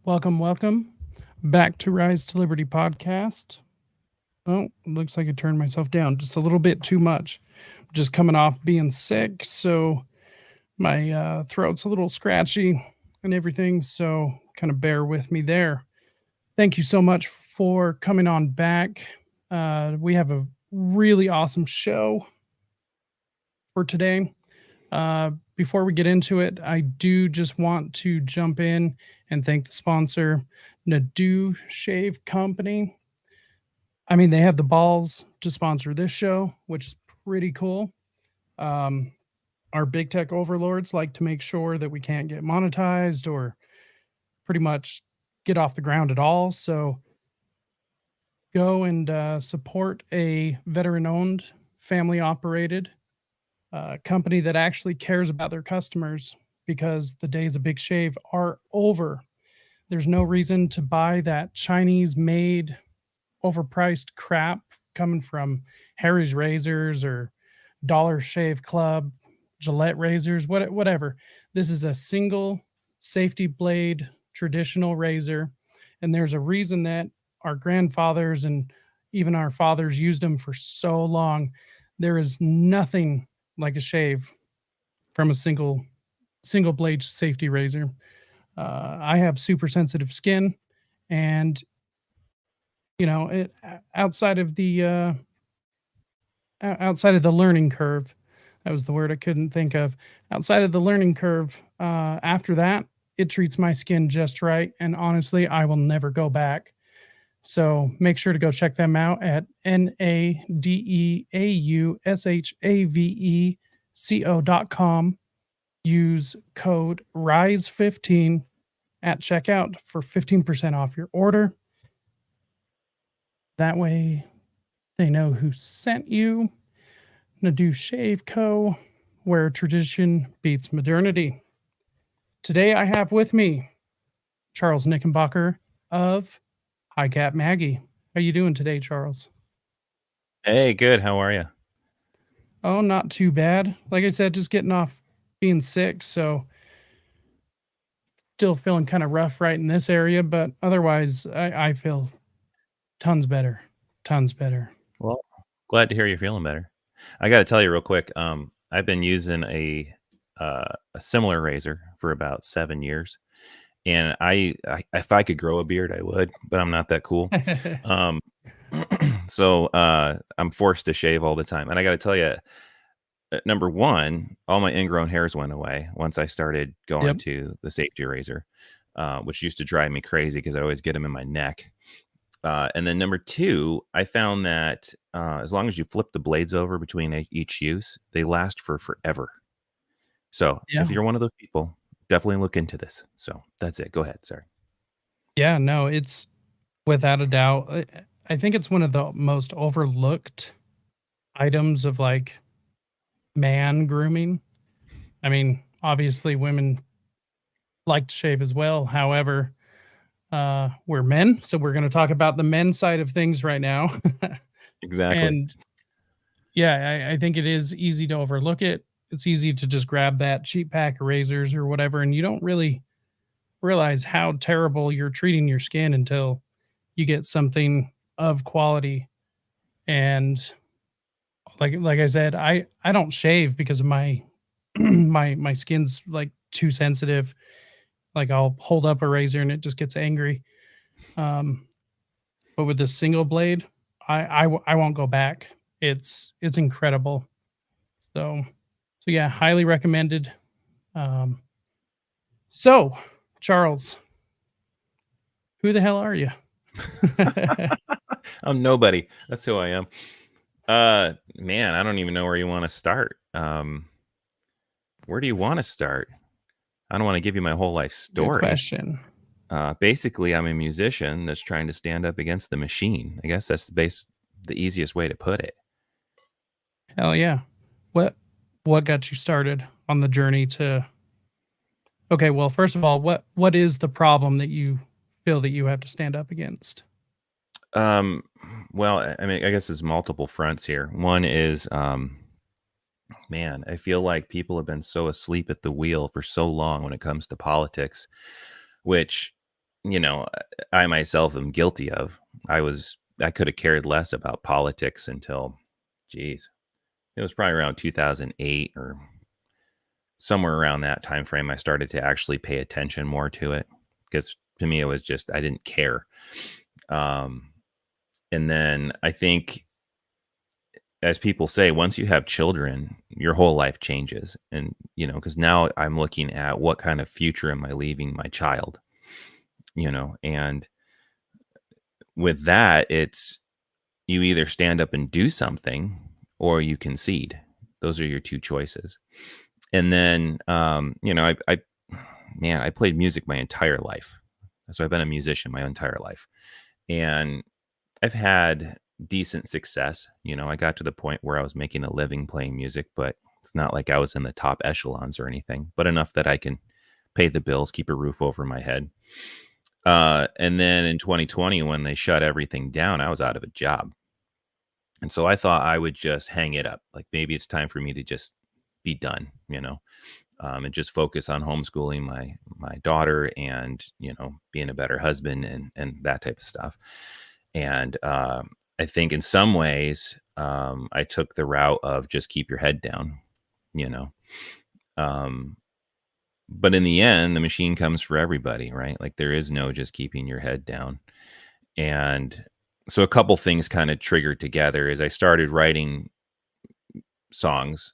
Welcome back to Rise to Liberty podcast. Oh, looks like I turned myself down just a little bit too much. Just coming off being sick, so my throat's a little scratchy and everything, so kind of bear with me there. Thank you so much for coming on back. We have a really awesome show for today. Before we get into it, I do just want to jump in and thank the sponsor, Nadu Shave Company. I mean, they have the balls to sponsor this show, which is pretty cool. Um, our big tech overlords like to make sure that we can't get monetized or pretty much get off the ground at all. So go and support a veteran owned, family operated company that actually cares about their customers because the days of big shave are over. There's no reason to buy that Chinese made overpriced crap coming from Harry's Razors or Dollar Shave Club, Gillette razors, whatever. This is a single safety blade traditional razor. And there's a reason that our grandfathers and even our fathers used them for so long. There is nothing like a shave from a single blade safety razor. I have super sensitive skin, and it outside of the learning curve. That was the word I couldn't think of. Outside of the learning curve, after that, it treats my skin just right. And honestly, I will never go back. So make sure to go check them out at NADEAUSHAVECO.com. Use code RISE15 at checkout for 15% off your order. That way they know who sent you. Nadu Shave Co., where tradition beats modernity. Today I have with me Charles Nickenbacher of Cap Maggie. How you doing today, Charles? Hey, good. How are you? Oh, not too bad. Like I said, just getting off being sick, so still feeling kind of rough right in this area, but otherwise I feel tons better. Tons better. Well, glad to hear you're feeling better. I got to tell you real quick. I've been using a similar razor for about 7 years, and I if I could grow a beard, I would, but I'm not that cool. Um, so I'm forced to shave all the time, and I got to tell you, number one, all my ingrown hairs went away once I started going Yep. to the safety razor, which used to drive me crazy because I always get them in my neck. And then number two, I found that as long as you flip the blades over between each use, they last for forever. So Yeah. if you're one of those people, definitely look into this. So that's it. Go ahead. Sorry. Yeah, no, it's without a doubt. I think it's one of the most overlooked items of like man grooming. I mean, obviously women like to shave as well. However, we're men, so we're going to talk about the men side of things right now. Exactly. And yeah, I think it is easy to overlook it. It's easy to just grab that cheap pack of razors or whatever, and you don't really realize how terrible you're treating your skin until you get something of quality. And like I said, I don't shave because of my my skin's like too sensitive. Like I'll hold up a razor and it just gets angry. Um, but with this single blade, I won't go back. It's incredible. So yeah, highly recommended. Um, so Charles, who the hell are you? I'm nobody. That's who I am. Man, I don't even know where you want to start. Where do you want to start? I don't want to give you my whole life Good story. question. Basically, I'm a musician that's trying to stand up against the machine. I guess that's the easiest way to put it. Hell yeah. What what got you started on the journey to Okay, well, first of all, what is the problem that you feel that you have to stand up against? Um, well, I mean, I guess there's multiple fronts here. One is, man, I feel like people have been so asleep at the wheel for so long when it comes to politics, which you know, I myself am guilty of. I could have cared less about politics until, geez, it was probably around 2008 or somewhere around that time frame. I started to actually pay attention more to it because to me it was just I didn't care. Um, and then I think, as people say, once you have children, your whole life changes. And, because now I'm looking at what kind of future am I leaving my child, and with that, it's you either stand up and do something or you concede. Those are your two choices. And then, man, I played music my entire life. So I've been a musician my entire life. And I've had decent success. I got to the point where I was making a living playing music, but it's not like I was in the top echelons or anything, but enough that I can pay the bills, keep a roof over my head. And then in 2020, when they shut everything down, I was out of a job. And so I thought I would just hang it up. Like maybe it's time for me to just be done, and just focus on homeschooling my daughter and being a better husband and that type of stuff. And I think in some ways I took the route of just keep your head down, you know. Um, but in the end, the machine comes for everybody, right? Like there is no just keeping your head down. And so a couple things kind of triggered together as I started writing songs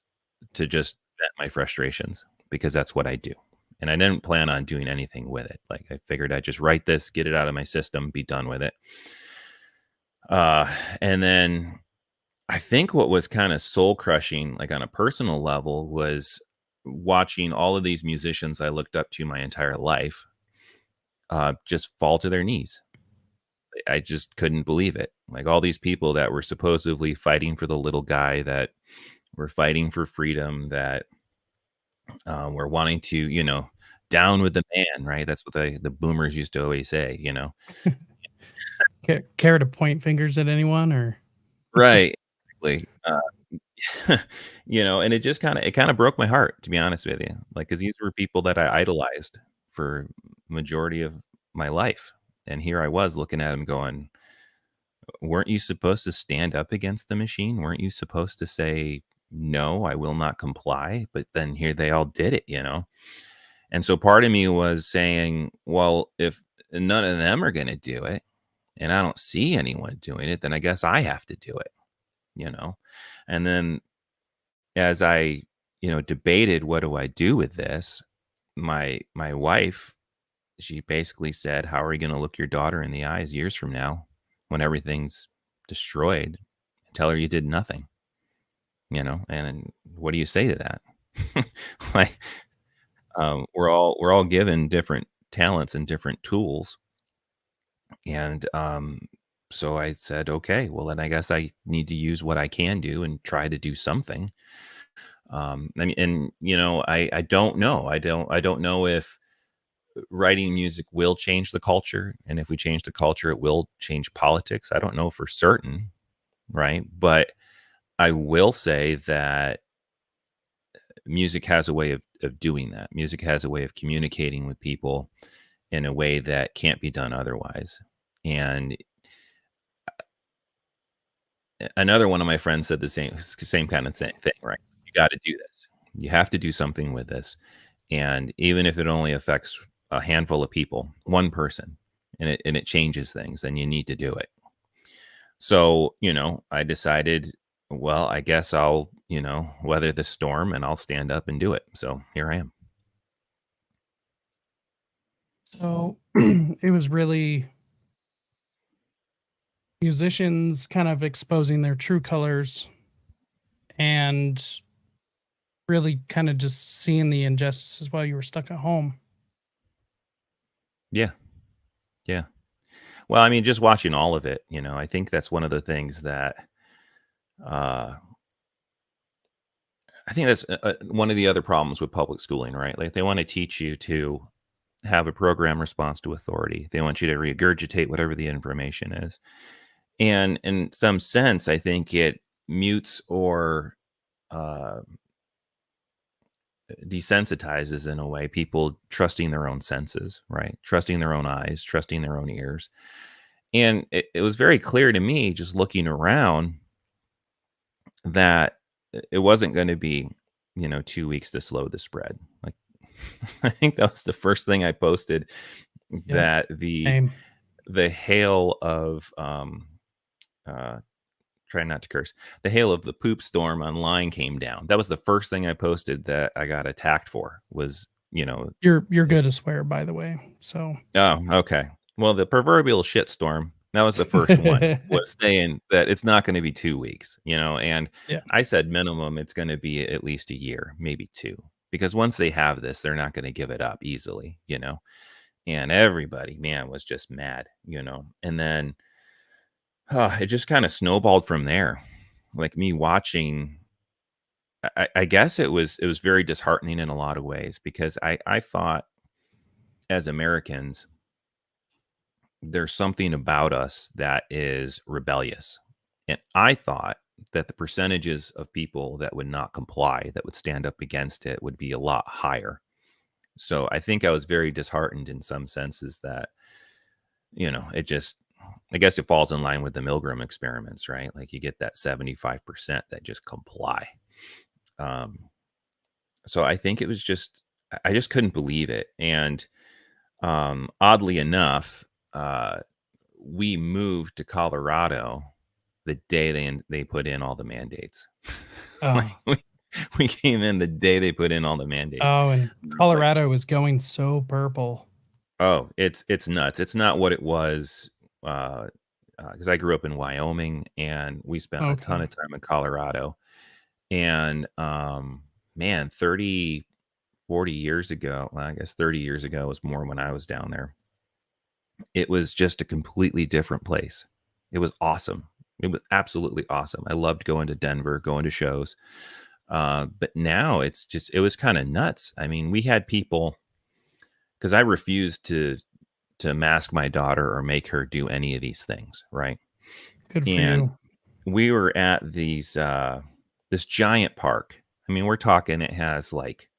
to just vent my frustrations because that's what I do. And I didn't plan on doing anything with it. Like I figured I'd just write this, get it out of my system, be done with it. And then I think what was kind of soul crushing, like on a personal level, was watching all of these musicians I looked up to my entire life just fall to their knees. I just couldn't believe it. Like all these people that were supposedly fighting for the little guy, that were fighting for freedom, that were wanting to, down with the man, right? That's what the boomers used to always say. Care to point fingers at anyone or Right. Exactly. And it kind of broke my heart, to be honest with you. Like, because these were people that I idolized for majority of my life. And here I was looking at them going, weren't you supposed to stand up against the machine? Weren't you supposed to say, no, I will not comply? But then here they all did it. And so part of me was saying, well, if none of them are going to do it and I don't see anyone doing it, then I guess I have to do it. And then as I, debated what do I do with this, my wife, she basically said, how are you going to look your daughter in the eyes years from now when everything's destroyed? Tell her you did nothing, and what do you say to that? Like, we're all given different talents and different tools. And so I said, okay, well then I guess I need to use what I can do and try to do something. I mean, and I don't know. I don't know if writing music will change the culture, and if we change the culture, it will change politics. I don't know for certain, right? But I will say that music has a way of doing that. Music has a way of communicating with people in a way that can't be done otherwise. And another one of my friends said the same kind of thing, right? You got to do this. You have to do something with this. And even if it only affects a handful of people, one person, and it changes things, then you need to do it. So, I decided, well, I guess I'll, weather the storm and I'll stand up and do it. So here I am. so it was really musicians kind of exposing their true colors and really kind of just seeing the injustices while you were stuck at home. Yeah. Yeah. Well, I mean, just watching all of it, I think that's one of the things that, uh, I think that's one of the other problems with public schooling, right? Like they want to teach you to have a program response to authority. They want you to regurgitate whatever the information is. And in some sense, I think it mutes or uh, desensitizes, in a way, people trusting their own senses, right? Trusting their own eyes, trusting their own ears. And it was very clear to me, just looking around, that it wasn't going to be, 2 weeks to slow the spread. Like, I think that was the first thing I posted, Yep. that the Same. hail of uh try not to curse, the hail of the poop storm online came down. That was the first thing I posted that I got attacked for, was, You're good if to swear, by the way. So oh, okay. Well, the proverbial shitstorm, that was the first one, was saying that it's not going to be 2 weeks, and yeah. I said minimum it's going to be at least a year, maybe two, because once they have this, they're not going to give it up easily, and everybody, man, was just mad, and then it just kind of snowballed from there. Like, me watching, I guess it was very disheartening in a lot of ways, because I thought, as Americans, there's something about us that is rebellious. And I thought that the percentages of people that would not comply, that would stand up against it, would be a lot higher. So I think I was very disheartened in some senses that, it just, I guess it falls in line with the Milgram experiments, right? Like, you get that 75% that just comply. Um, so I think it was just, I just couldn't believe it. And oddly enough, we moved to Colorado the day they put in all the mandates. Like, Oh. we came in the day they put in all the mandates. Oh, and Like, Colorado is going so purple. oh, it's nuts. It's not what it was, because I grew up in Wyoming, and we spent a ton Okay. of time in Colorado. And man, 30, 40 years ago, well, I guess 30 years ago was more when I was down there. It was just a completely different place. It was awesome. It was absolutely awesome. I loved going to Denver, going to shows. But now it was kind of nuts. I mean, we had people, because I refused to mask my daughter or make her do any of these things, right? Good for And you. we were at this giant park. I mean, we're talking, it has, like,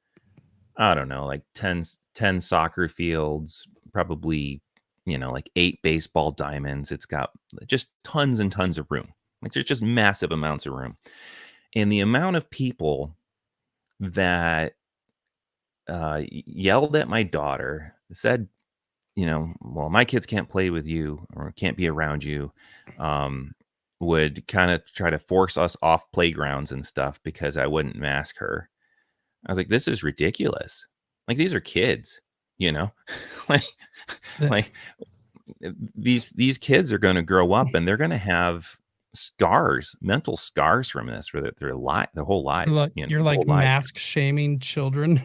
I don't know, like 10 soccer fields, probably, like 8 baseball diamonds. It's got just tons and tons of room. Like, there's just massive amounts of room. And the amount of people that yelled at my daughter, said, well, my kids can't play with you or can't be around you, um, would kind of try to force us off playgrounds and stuff because I wouldn't mask her. I was like, this is ridiculous. Like, these are kids, you know, like, The like these kids are going to grow up and they're going to have scars, mental scars from this for their whole life, you're their whole like life. mask shaming children.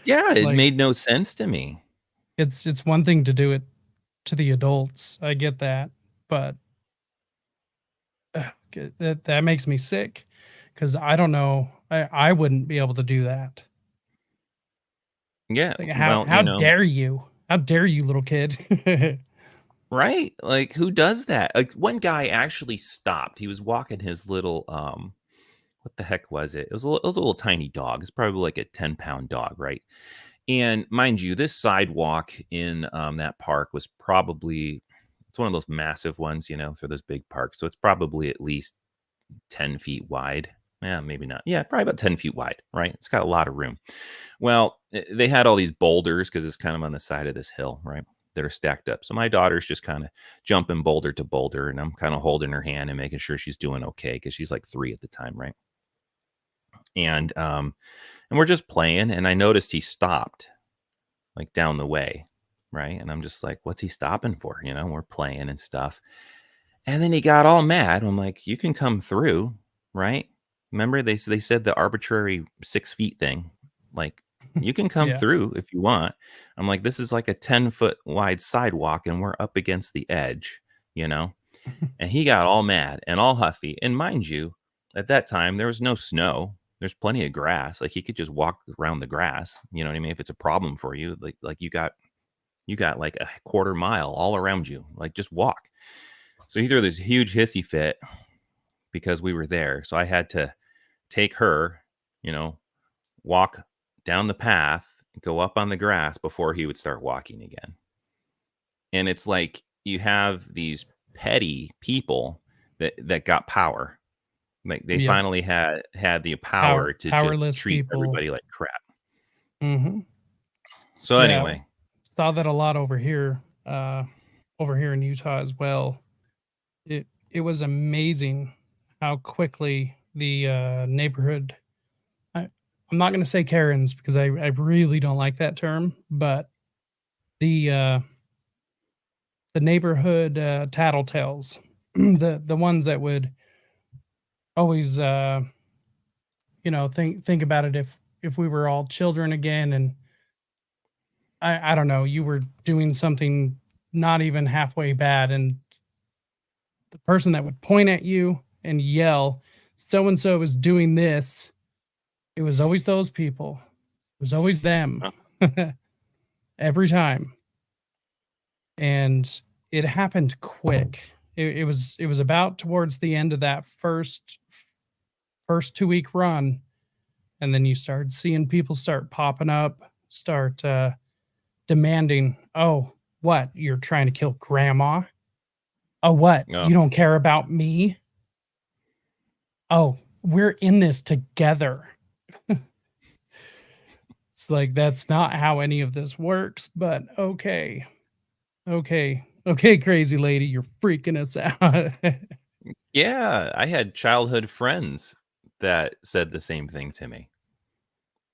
Yeah, it Like, made no sense to me. it's one thing to do it to the adults, I get that, but, that makes me sick because I don't know, I wouldn't be able to do that. Yeah, Like, well, how dare you? How dare you, little kid? right? Like, who does that? Like, one guy actually stopped. He was walking his little what the heck was it? It was a little tiny dog. It's probably like a 10-pound dog, right? And mind you, this sidewalk in that park was probably, it's one of those massive ones, for those big parks. So it's probably at least 10 feet wide. Yeah, maybe not. Yeah, probably about 10 feet wide, right? It's got a lot of room. Well, they had all these boulders because it's kind of on the side of this hill, right? That are stacked up. So my daughter's just kind of jumping boulder to boulder, and I'm kind of holding her hand and making sure she's doing okay because she's like 3 at the time, right? And we're just playing, and I noticed he stopped, like, down the way, right? And I'm just like, what's he stopping for? We're playing and stuff. And then he got all mad. I'm like, you can come through, right? Remember, they said the arbitrary 6 feet thing. Like, you can come Yeah. through if you want. I'm like, this is like a 10-foot wide sidewalk, and we're up against the edge, you know? And he got all mad and all huffy. And mind you, at that time, there was no snow. There's plenty of grass. Like, he could just walk around the grass. You know what I mean? If it's a problem for you, like you got like a quarter mile all around you. Like, just walk. So he threw this huge hissy fit because we were there. So I had to take her, you know, walk down the path, go up on the grass before he would start walking again. And it's like you have these petty people that got power. Like they Yep. finally had the power to just Powerless treat people. everybody like crap. Mm-hmm. So Yeah, anyway, saw that a lot over here in Utah as well. It was amazing how quickly the neighborhood. I'm not going to say Karens because I really don't like that term, but the uh, the neighborhood tattletales, the ones that would always think about it if we were all children again, and I don't know, you were doing something not even halfway bad, and the person that would point at you and yell, "So and so is doing this," it was always those people. It was always them. uh, Every time. And it happened quick. It was about towards the end of that first 2-week run, and then you started seeing people start popping up, start demanding, "Oh, what? You're trying to kill grandma? Oh, what? no, You don't care about me? Oh, we're in this together." It's like that's not how any of this works, but okay. Okay. Okay, crazy lady, you're freaking us out. yeah, I had childhood friends that said the same thing to me.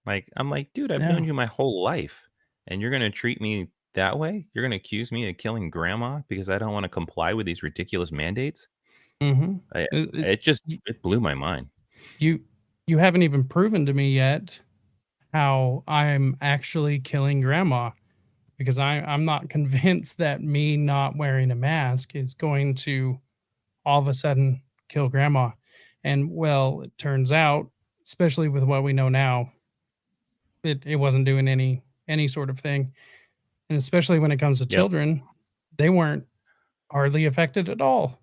Like, I'm like, dude, I've known Yeah. you my whole life, and you're gonna treat me that way? You're gonna accuse me of killing grandma because I don't want to comply with these ridiculous mandates? Mhm. I It it it just y it blew my mind. you you haven't even proven to me yet how I'm actually killing grandma, because I'm not convinced that me not wearing a mask is going to all of a sudden kill grandma. And, well, it turns out, especially with what we know now, it wasn't doing any sort of thing, and especially when it comes to Yep. children, they weren't hardly affected at all.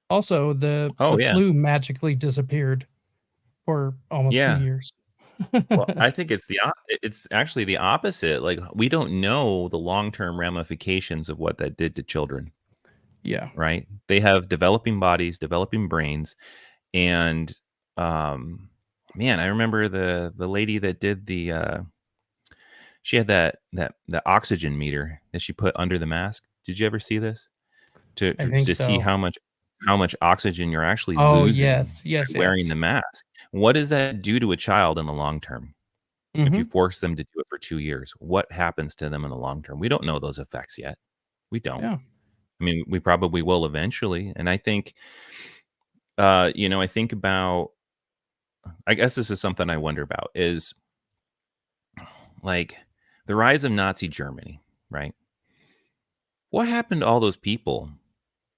Also, the Oh, yeah. flu magically disappeared for almost 2 Yeah. years. Well, I think it's actually the opposite, like, we don't know the long-term ramifications of what that did to children, Yeah, right? They have developing bodies, developing brains, and, um, man, I remember the lady that did she had that oxygen meter that she put under the mask. Did you ever see this? To I to think to see so. how much oxygen you're actually Oh, losing yes, by yes, wearing yes. the mask. What does that do to a child in the long term? If you Mhm, force them to do it for 2 years, what happens to them in the long term? We don't know those effects yet. We don't. yeah, I mean, we probably will eventually, and I think, I think about I guess this is something I wonder about is, like, the rise of Nazi Germany, right? What happened to all those people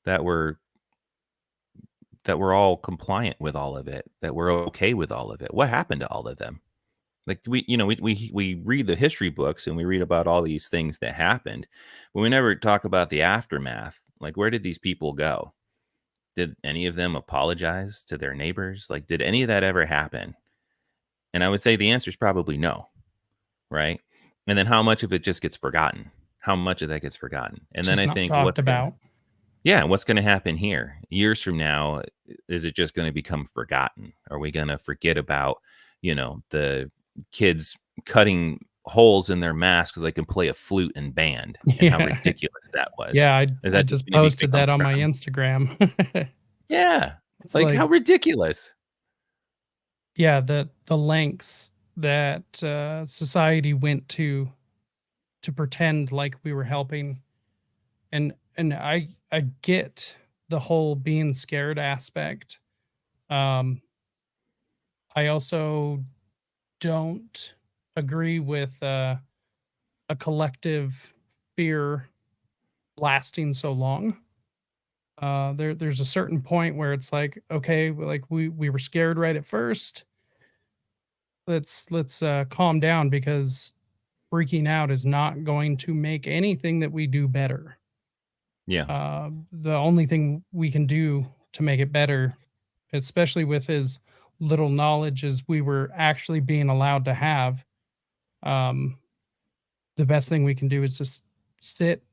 that were all compliant with all of it, that were okay with all of it? What happened to all of them? Like we read the history books and we read about all these things that happened, but we never talk about the aftermath. Like, where did these people go? Did any of them apologize to their neighbors? Like, did any of that ever happen? And I would say the answer is probably no, right? And then how much of it just gets forgotten? How much of that gets forgotten? And then just I not think talked about. what's gonna happen here? Years from now, is it just gonna become forgotten? Are we gonna forget about, the kids cutting holes in their mask so they can play a flute and band and how Yeah, ridiculous that was? yeah, Is I that just just gonna posted become that on my forgotten? Instagram. Yeah. It's Like, like, how ridiculous. yeah, the lengths that, society went to pretend like we were helping, and I get the whole being scared aspect. Um, I also don't agree with, a collective fear lasting so long. There's a certain point where it's like, okay, like we were scared right at first. Let's calm down, because freaking out is not going to make anything that we do better. Yeah. The only thing we can do to make it better, especially with as little knowledge as we were actually being allowed to have, um, the best thing we can do is just sit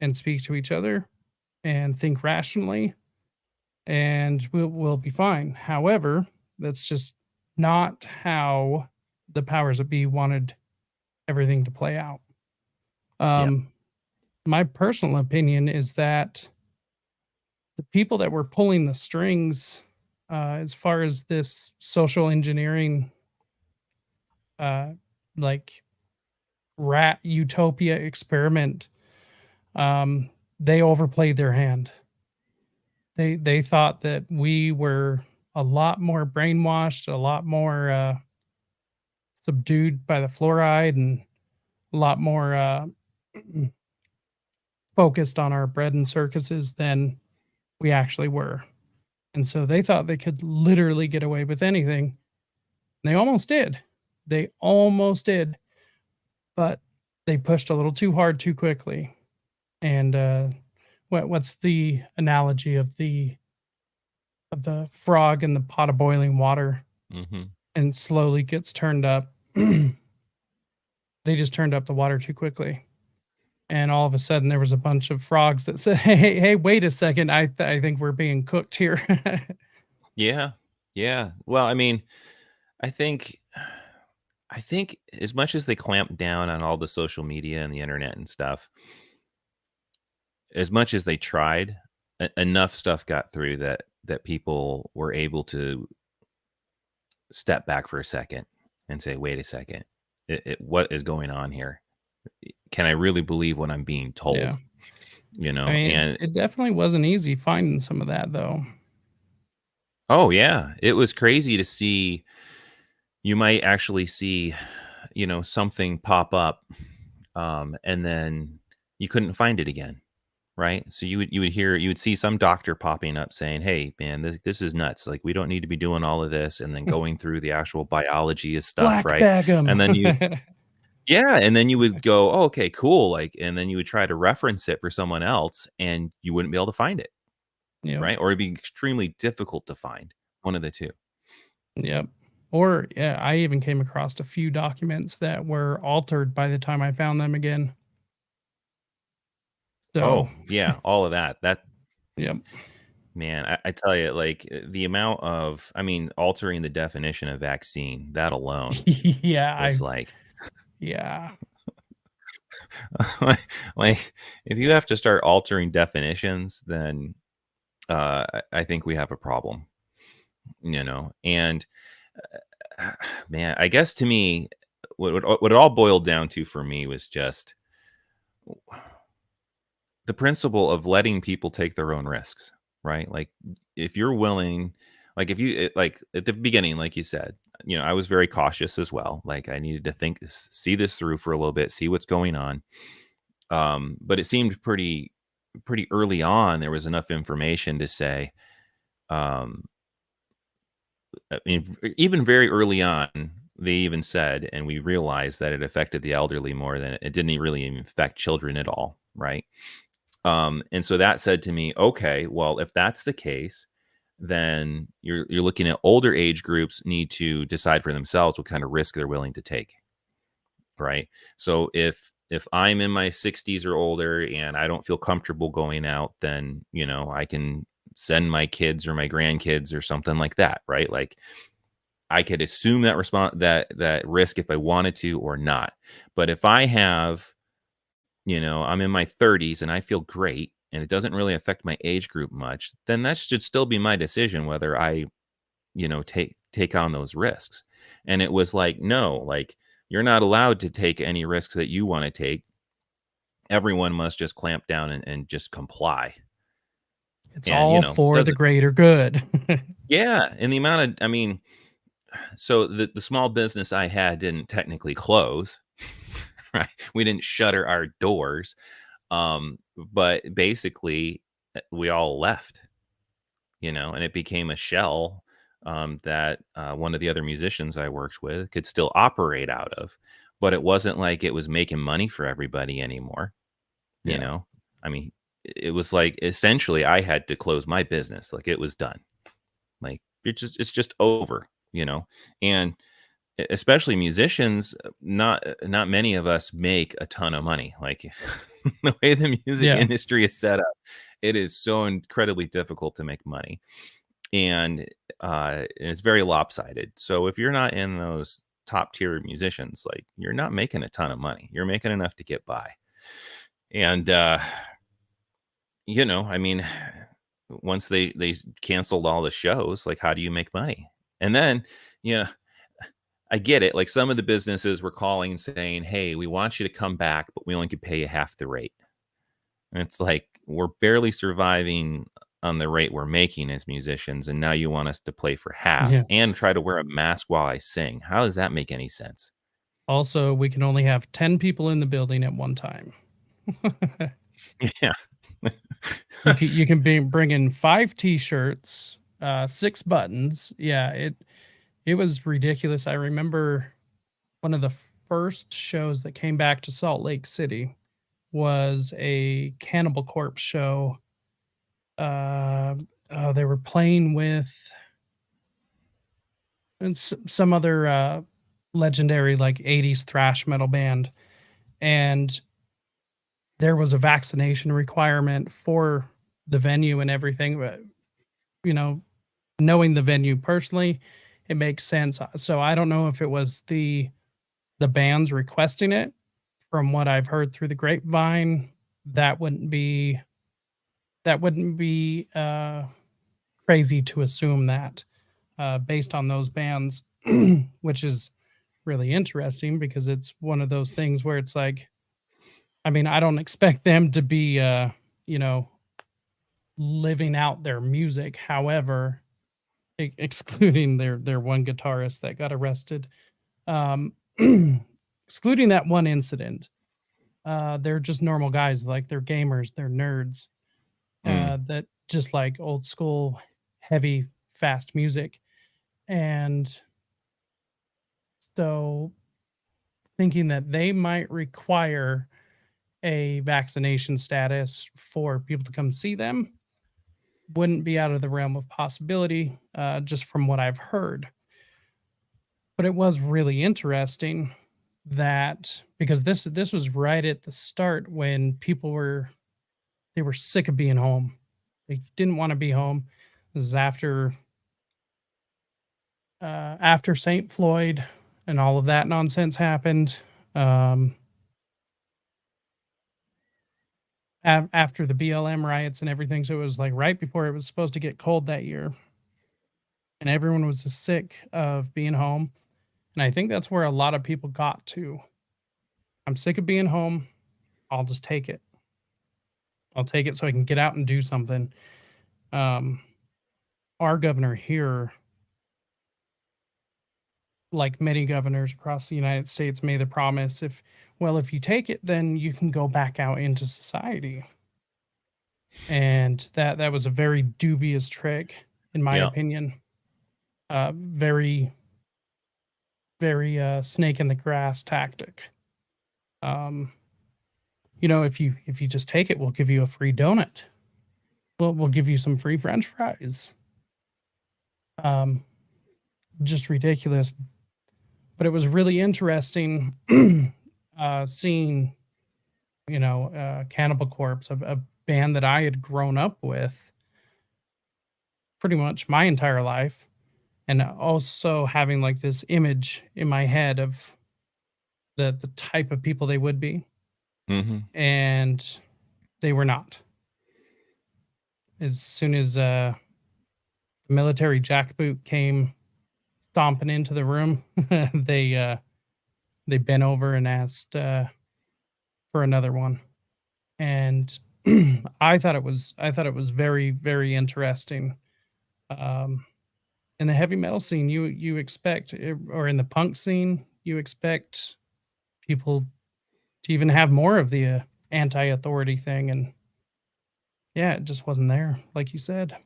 and speak to each other and think rationally, and we'll be fine. However, that's just not how the powers that be wanted everything to play out. Yep. Um, my personal opinion is that the people that were pulling the strings, as far as this social engineering, uh, like rat utopia experiment, um, they overplayed their hand. They thought that we were a lot more brainwashed, a lot more subdued by the fluoride, and a lot more focused on our bread and circuses than we actually were. And so they thought they could literally get away with anything. They almost did. They almost did, but they pushed a little too hard too quickly. And what's the analogy of the frog in the pot of boiling water Mm-hmm. and slowly gets turned up? They just turned up the water too quickly. And all of a sudden there was a bunch of frogs that said, hey, wait a second. I think we're being cooked here. Yeah. Yeah. Well, I mean, I think I think as much as they clamped down on all the social media and the internet and stuff, as much as they tried, enough stuff got through that people were able to step back for a second and say, "Wait a second, what is going on here? Can I really believe what I'm being Yeah. told?" You I know, mean, and it definitely wasn't easy finding some of that though. oh yeah, it was crazy to see. You might actually see, something pop up, and then you couldn't find it again. Right? So you would see some doctor popping up saying, "Hey, man, this is nuts. Like, we don't need to be doing all of this," and then going through the actual biology of stuff, Black right? bag 'em. And then yeah, and then you would go, "Oh, okay, cool." Like, and then you would try to reference it for someone else, and you wouldn't be able to find it, Yep, right? Or it'd be extremely difficult to find. One of the two. yep. Or, yeah, I even came across a few documents that were altered by the time I found them again. So, Oh, yeah, all of that. That yep. man, I tell you, like the amount of, I mean, altering the definition of vaccine, that alone Yeah, was like yeah, like if you have to start altering definitions, then I think we have a problem, And man, I guess to me, what it all boiled down to for me was just the principle of letting people take their own risks, right? Like if you're willing, like if you like at the beginning, like you said, I was very cautious as well. Like I needed to see this through for a little bit, see what's going on. But it seemed pretty early on there was enough information to say, um, I mean, even very early on, they even said, and we realized that it affected the elderly more than it didn't really even affect children at all, right? And so that said to me, okay, well, if that's the case, then you're looking at older age groups need to decide for themselves what kind of risk they're willing to take, right? So if I'm in my 60s or older and I don't feel comfortable going out, then I can send my kids or my grandkids or something like that, right? Like I could assume that risk if I wanted to or not. But if I have, I'm in my 30s and I feel great and it doesn't really affect my age group much, then that should still be my decision whether I, take on those risks. And it was like, no, like you're not allowed to take any risks that you want to take. Everyone must just clamp down and just comply. It's And, all for the doesn't greater good. yeah, and the amount of I mean, so the small business I had didn't technically close, right? We didn't shutter our doors. But basically we all left, and it became a shell that one of the other musicians I worked with could still operate out of. But it wasn't like it was making money for everybody anymore, you Yeah. know? I mean, it was like essentially I had to close my business. Like it was done. Like it's just over. you know, and especially musicians, not many of us make a ton of money. Like the way the music Yeah. industry is set up, it is so incredibly difficult to make money, and it's very lopsided. So if you're not in those top tier musicians, like you're not making a ton of money. You're making enough to get by, and I mean, once they canceled all the shows, like how do you make money? And then, you know, I get it. Like some of the businesses were calling and saying, "Hey, we want you to come back, but we only could pay you half the rate." And it's like we're barely surviving on the rate we're making as musicians, and now you want us to play for half Yeah. and try to wear a mask while I sing. How does that make any sense? Also, we can only have 10 people in the building at one time. Yeah. Bring in 5 t-shirts, 6 buttons. Yeah, it was ridiculous. I remember one of the first shows that came back to Salt Lake City was a Cannibal Corpse show. They were playing with some other legendary like 80s thrash metal band, and there was a vaccination requirement for the venue and everything. But you know, knowing the venue personally, it makes sense. So I don't know if it was the bands requesting it. From what I've heard through the grapevine, that wouldn't be crazy to assume that based on those bands, which is really interesting because it's one of those things where it's like, I mean, I don't expect them to be, you know, living out their music. However, excluding their one guitarist that got arrested, um, excluding that one incident, they're just normal guys. Like they're gamers, they're nerds, Mm. that just like old school, heavy, fast music. And so thinking that they might require a vaccination status for people to come see them wouldn't be out of the realm of possibility, just from what I've heard. But it was really interesting that because this was right at the start when people were sick of being home. They didn't want to be home. This is after St. Floyd and all of that nonsense happened. Um, After the BLM riots and everything, so it was like right before it was supposed to get cold that year, and everyone was just sick of being home. And I think that's where a lot of people got to. I'm sick of being home. I'll just take it. I'll take it so I can get out and do something. Um, our governor here, like many governors across the United States, made the promise if you take it, then you can go back out into society. And that was a very dubious trick, in my Yeah. opinion. Very, very snake in the grass tactic. Um, if you just take it, we'll give you a free donut. We'll give you some free French fries. Um, just ridiculous. But it was really interesting seeing, Cannibal Corpse, a band that I had grown up with pretty much my entire life, and also having like this image in my head of the type of people they would be, Hmm. and they were not. As soon as the military jackboot came stomping into the room, they bent over and asked for another one. And I thought it was very, very interesting. Um, in the heavy metal scene, you expect, or in the punk scene, you expect people to even have more of the anti-authority thing, and yeah, it just wasn't there, like you said.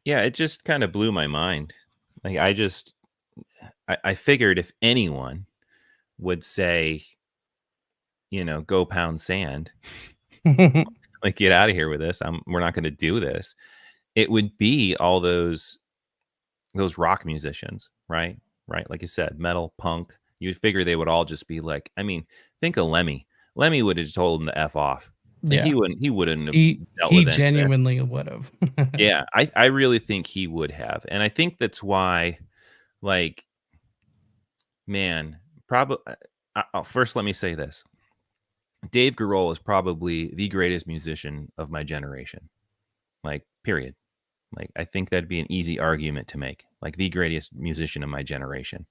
Yeah, it just kind of blew my mind. Like I figured if anyone would say, go pound sand, like get out of here with this. We're not going to do this. It would be all those those rock musicians, right? Right, like you said, metal, punk. You'd figure they would all just be like, I mean, think of Lemmy. Lemmy would have told him to F off. Like Yeah. he wouldn't have dealt He with any of that. genuinely would have. Yeah, I really think he would have. And I think that's why, like, man, probably first let me say this. Dave Grohl is probably the greatest musician of my generation. Like, period. Like, I think that'd be an easy argument to make. Like, the greatest musician of my generation.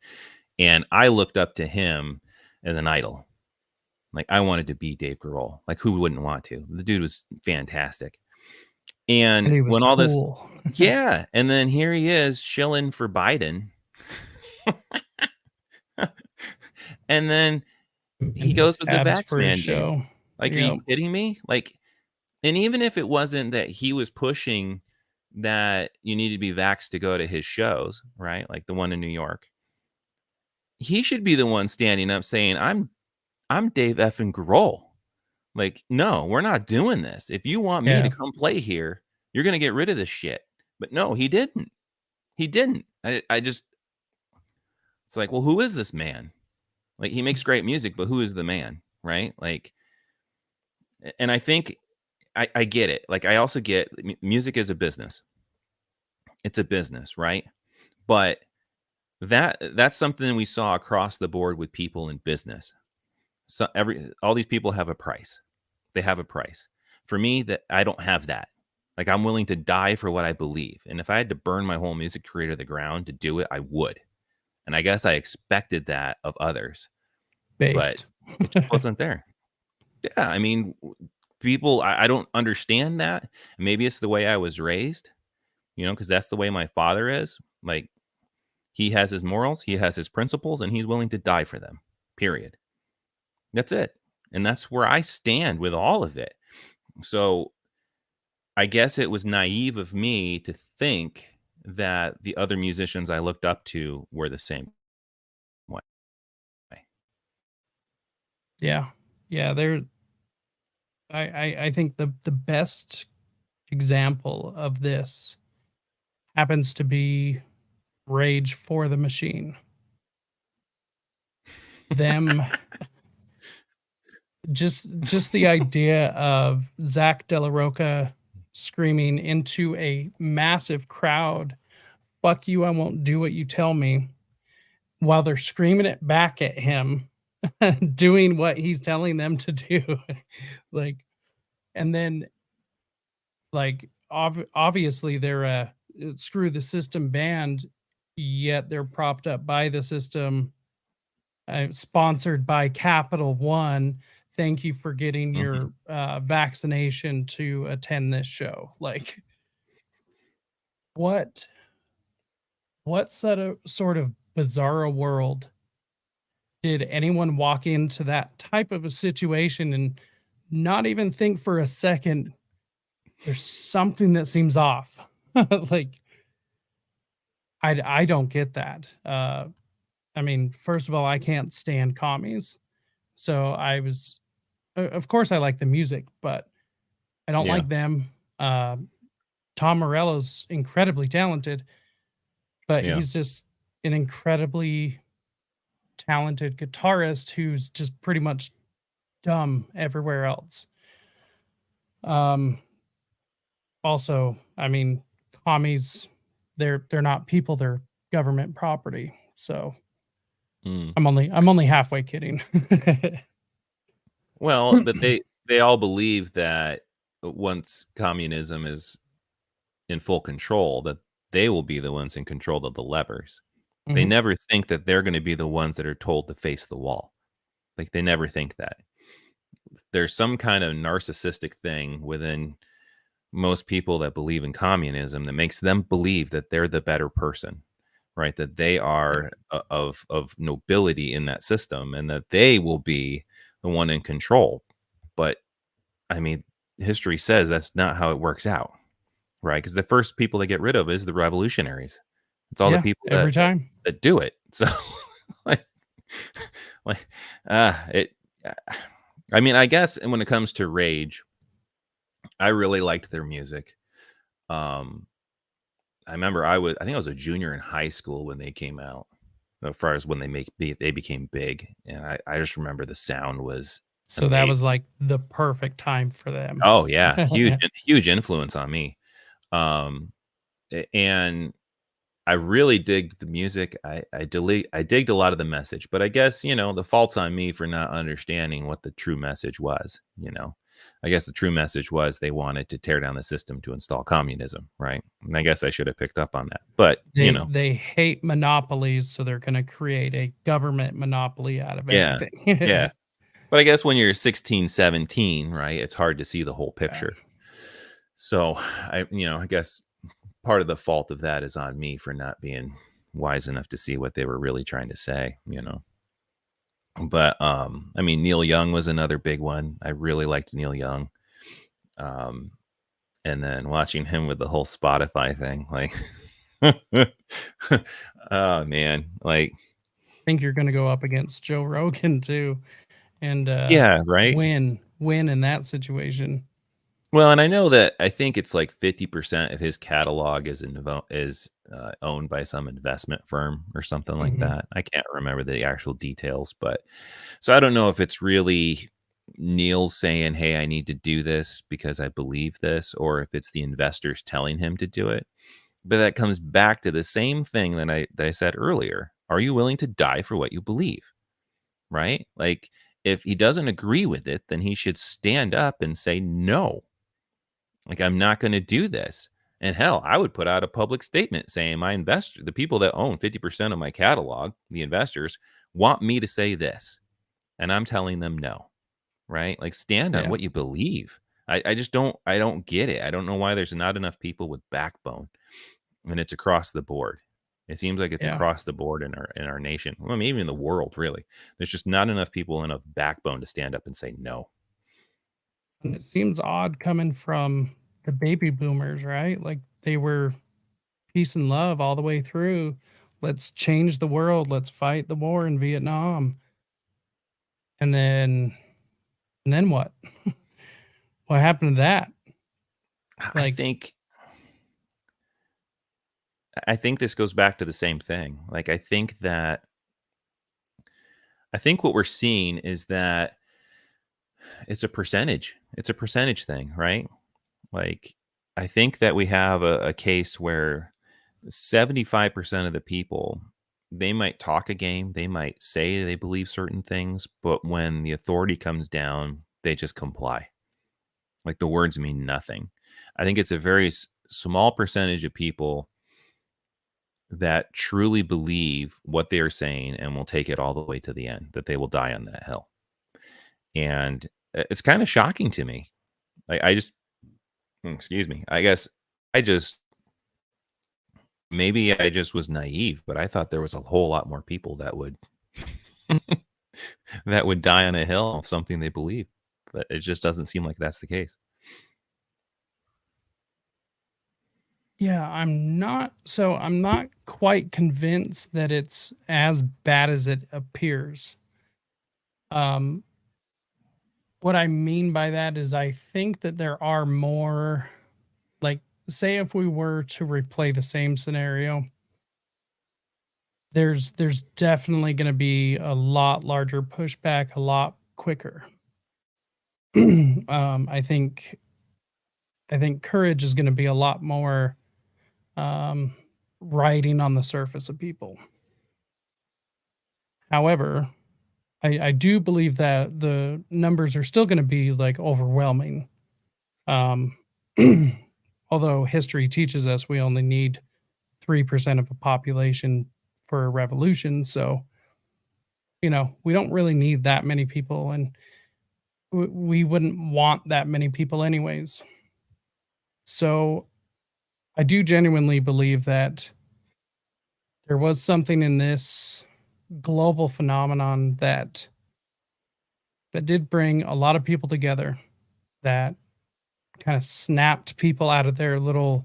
And I looked up to him as an idol. Like, I wanted to be Dave Grohl. Like, who wouldn't want to? The dude was fantastic. And And he was when all this, cool. yeah. And then here he is shilling for Biden. And then he goes with the Ads vax for his mandates. show. Like, are you Yep. kidding me? Like, and even if it wasn't that he was pushing that you need to be vaxxed to go to his shows, right? Like the one in New York, he should be the one standing up saying, I'm Dave effing Grohl. Like, no, we're not doing this. If you want me to Yeah. come play here, you're gonna get rid of this shit. But no, he didn't. He didn't. I just, it's like, well, who is this man? Like, he makes great music, but who is the man? Right? Like, and I think I get it. Like, I also get music is a business. It's a business, right? But that's something we saw across the board with people in business. So all these people have a price. They have a price. For me, that I don't have that. Like, I'm willing to die for what I believe. And if I had to burn my whole music career to the ground to do it, I would. And I guess I expected that of others, but Based. it just wasn't there. Yeah, I mean, people, I don't understand that. Maybe it's the way I was raised, because that's the way my father is. Like, he has his morals, he has his principles, and he's willing to die for them. Period. That's it. And that's where I stand with all of it. So I guess it was naive of me to think that the other musicians I looked up to were the same way. Yeah. Yeah, I think the best example of this happens to be Rage for the Machine. Them just the idea of Zach De La Rocha screaming into a massive crowd, "Fuck you, I won't do what you tell me," while they're screaming it back at him, doing what he's telling them to do. Like, and then, like, obviously, they're a screw the system band, yet they're propped up by the system, sponsored by Capital One. Thank you for getting Mhm. your vaccination to attend this show. Like, what sort of bizarre world did anyone walk into that type of a situation and not even think for a second there's something that seems off? Like, I don't get that. I mean, first of all, I can't stand commies. So I was of course I like the music, but I don't Yeah. like them. Tom Morello's incredibly talented, but Yeah. he's just an incredibly talented guitarist who's just pretty much dumb everywhere else. Um, Also, I mean, commies, they're not people, they're government property. So Mm. I'm only halfway kidding. Well, but they all believe that once communism is in full control, that they will be the ones in control of the levers. They Mhm. never think that they're gonna be the ones that are told to face the wall. Like, they never think that. There's some kind of narcissistic thing within most people that believe in communism that makes them believe that they're the better person, right? That they Yeah. are of nobility in that system and that they will be the one in control. But I mean, history says that's not how it works out, right? Because the first people they get rid of is the revolutionaries. It's all the Yeah, people every that time. that do it. So, like, like, it. I mean, I guess, and when it comes to Rage, I really liked their music. Um, I remember I think I was a junior in high school when they came out. As far as when they became big, and I just remember the sound was So that was amazing. like the perfect time for them. Oh yeah, huge influence on me. Um, and I really digged the music. I digged a lot of the message, but I guess, the fault's on me for not understanding what the true message was, I guess the true message was they wanted to tear down the system to install communism, right? And I guess I should have picked up on that. But, They hate monopolies, so they're gonna create a government monopoly out of yeah. everything. Yeah. But I guess when you're 16, 17, right, it's hard to see the whole Yeah. picture. So, I guess part of the fault of that is on me for not being wise enough to see what they were really trying to say. But I mean, Neil Young was another big one. I really liked Neil Young. Um, and then watching him with the whole Spotify thing, like, oh man, like, I think you're gonna go up against Joe Rogan too, and yeah, right. win in that situation. Well, and I know that I think it's like 50% of his catalog is owned by some investment firm or something like Mhm. that. I can't remember the actual details, but so I don't know if it's really Neil saying, "Hey, I need to do this because I believe this," or if it's the investors telling him to do it. But that comes back to the same thing that I said earlier. Are you willing to die for what you believe? Right? Like if he doesn't agree with it, then he should stand up and say no. Like, I'm not going to do this. And hell, I would put out a public statement saying the people that own 50% of my catalog, the investors, want me to say this. And I'm telling them no. Right? Like stand on Yeah, what you believe. I don't get it. I don't know why there's not enough people with backbone. And it's across the board. It seems like it's yeah. across the board in our nation. Well, maybe in the world, really. There's just not enough people enough backbone to stand up and say no. And it seems odd coming from the baby boomers, right? Like they were peace and love all the way through. Let's change the world. Let's fight the war in Vietnam. And then what? What happened to that? I Like, think I think this goes back to the same thing. Like I think what we're seeing is that it's a percentage. It's a percentage thing, right? Like I think that we have a case where 75% of the people, they might talk a game, they might say they believe certain things, but when the authority comes down, they just comply. Like the words mean nothing. I think it's a very small percentage of people that truly believe what they are saying and will take it all the way to the end, that they will die on that hill. And it's kind of shocking to me. I just, excuse me, I guess I just, maybe I just was naive, but I thought there was a whole lot more people that would, that would die on a hill of something they believe. But it just doesn't seem like that's the case. yeah, I'm not quite convinced that it's as bad as it appears. Um, what I mean by that is I think that there are more, like, say if we were to replay the same scenario, there's definitely gonna be a lot larger pushback a lot quicker. I think courage is gonna be a lot more, um, riding on the surface of people. However, I do believe that the numbers are still gonna be, like, overwhelming. Um, although history teaches us we only need 3% of a population for a revolution, so, we don't really need that many people, and we wouldn't want that many people anyways. So, I do genuinely believe that there was something in this global phenomenon that did bring a lot of people together, that kind of snapped people out of their little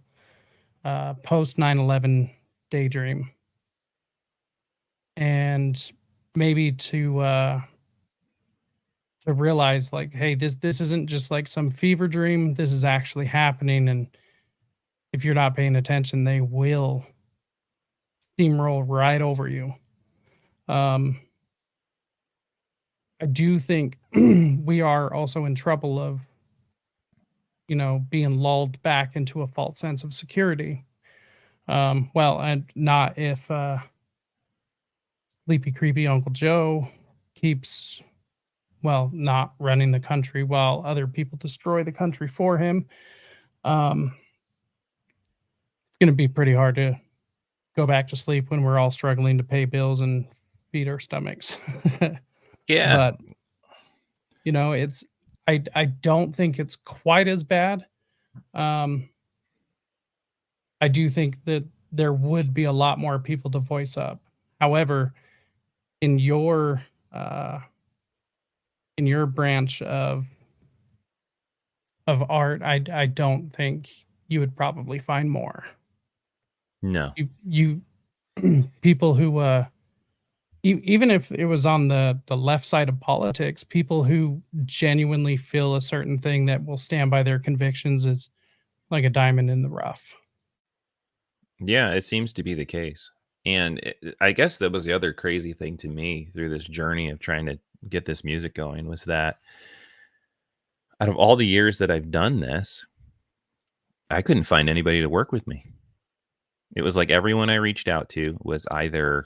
post 9/11 daydream, and maybe to realize like, hey, this isn't just like some fever dream. This is actually happening, and if you're not paying attention, they will steamroll right over you. Um, I do think we are also in trouble of, being lulled back into a false sense of security. Well, and not if sleepy, creepy Uncle Joe keeps, well, not running the country while other people destroy the country for him. It's going to be pretty hard to go back to sleep when we're all struggling to pay bills and feed our stomachs. Yeah. But it's I don't think it's quite as bad. Um, I do think that there would be a lot more people to voice up. However, in your uh, in your branch of art, I don't think you would probably find more. No. You people who even if it was on the left side of politics, people who genuinely feel a certain thing that will stand by their convictions is like a diamond in the rough. Yeah, it seems to be the case. And I guess that was the other crazy thing to me through this journey of trying to get this music going was that out of all the years that I've done this, I couldn't find anybody to work with me. It was like everyone I reached out to would either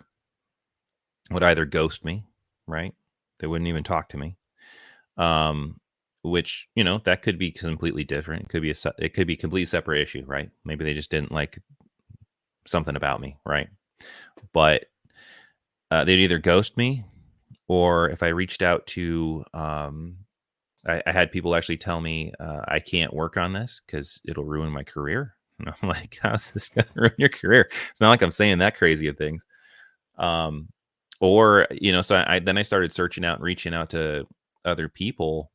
ghost me, right? They wouldn't even talk to me. Um, which, that could be completely different. It could be complete separate issue, right? Maybe they just didn't like something about me, right? But they'd either ghost me, or if I reached out to, I had people actually tell me I can't work on this because it'll ruin my career. And I'm like, how's this going to ruin your career? It's not like I'm saying that crazy of things. Um, or so then I started searching out and reaching out to other people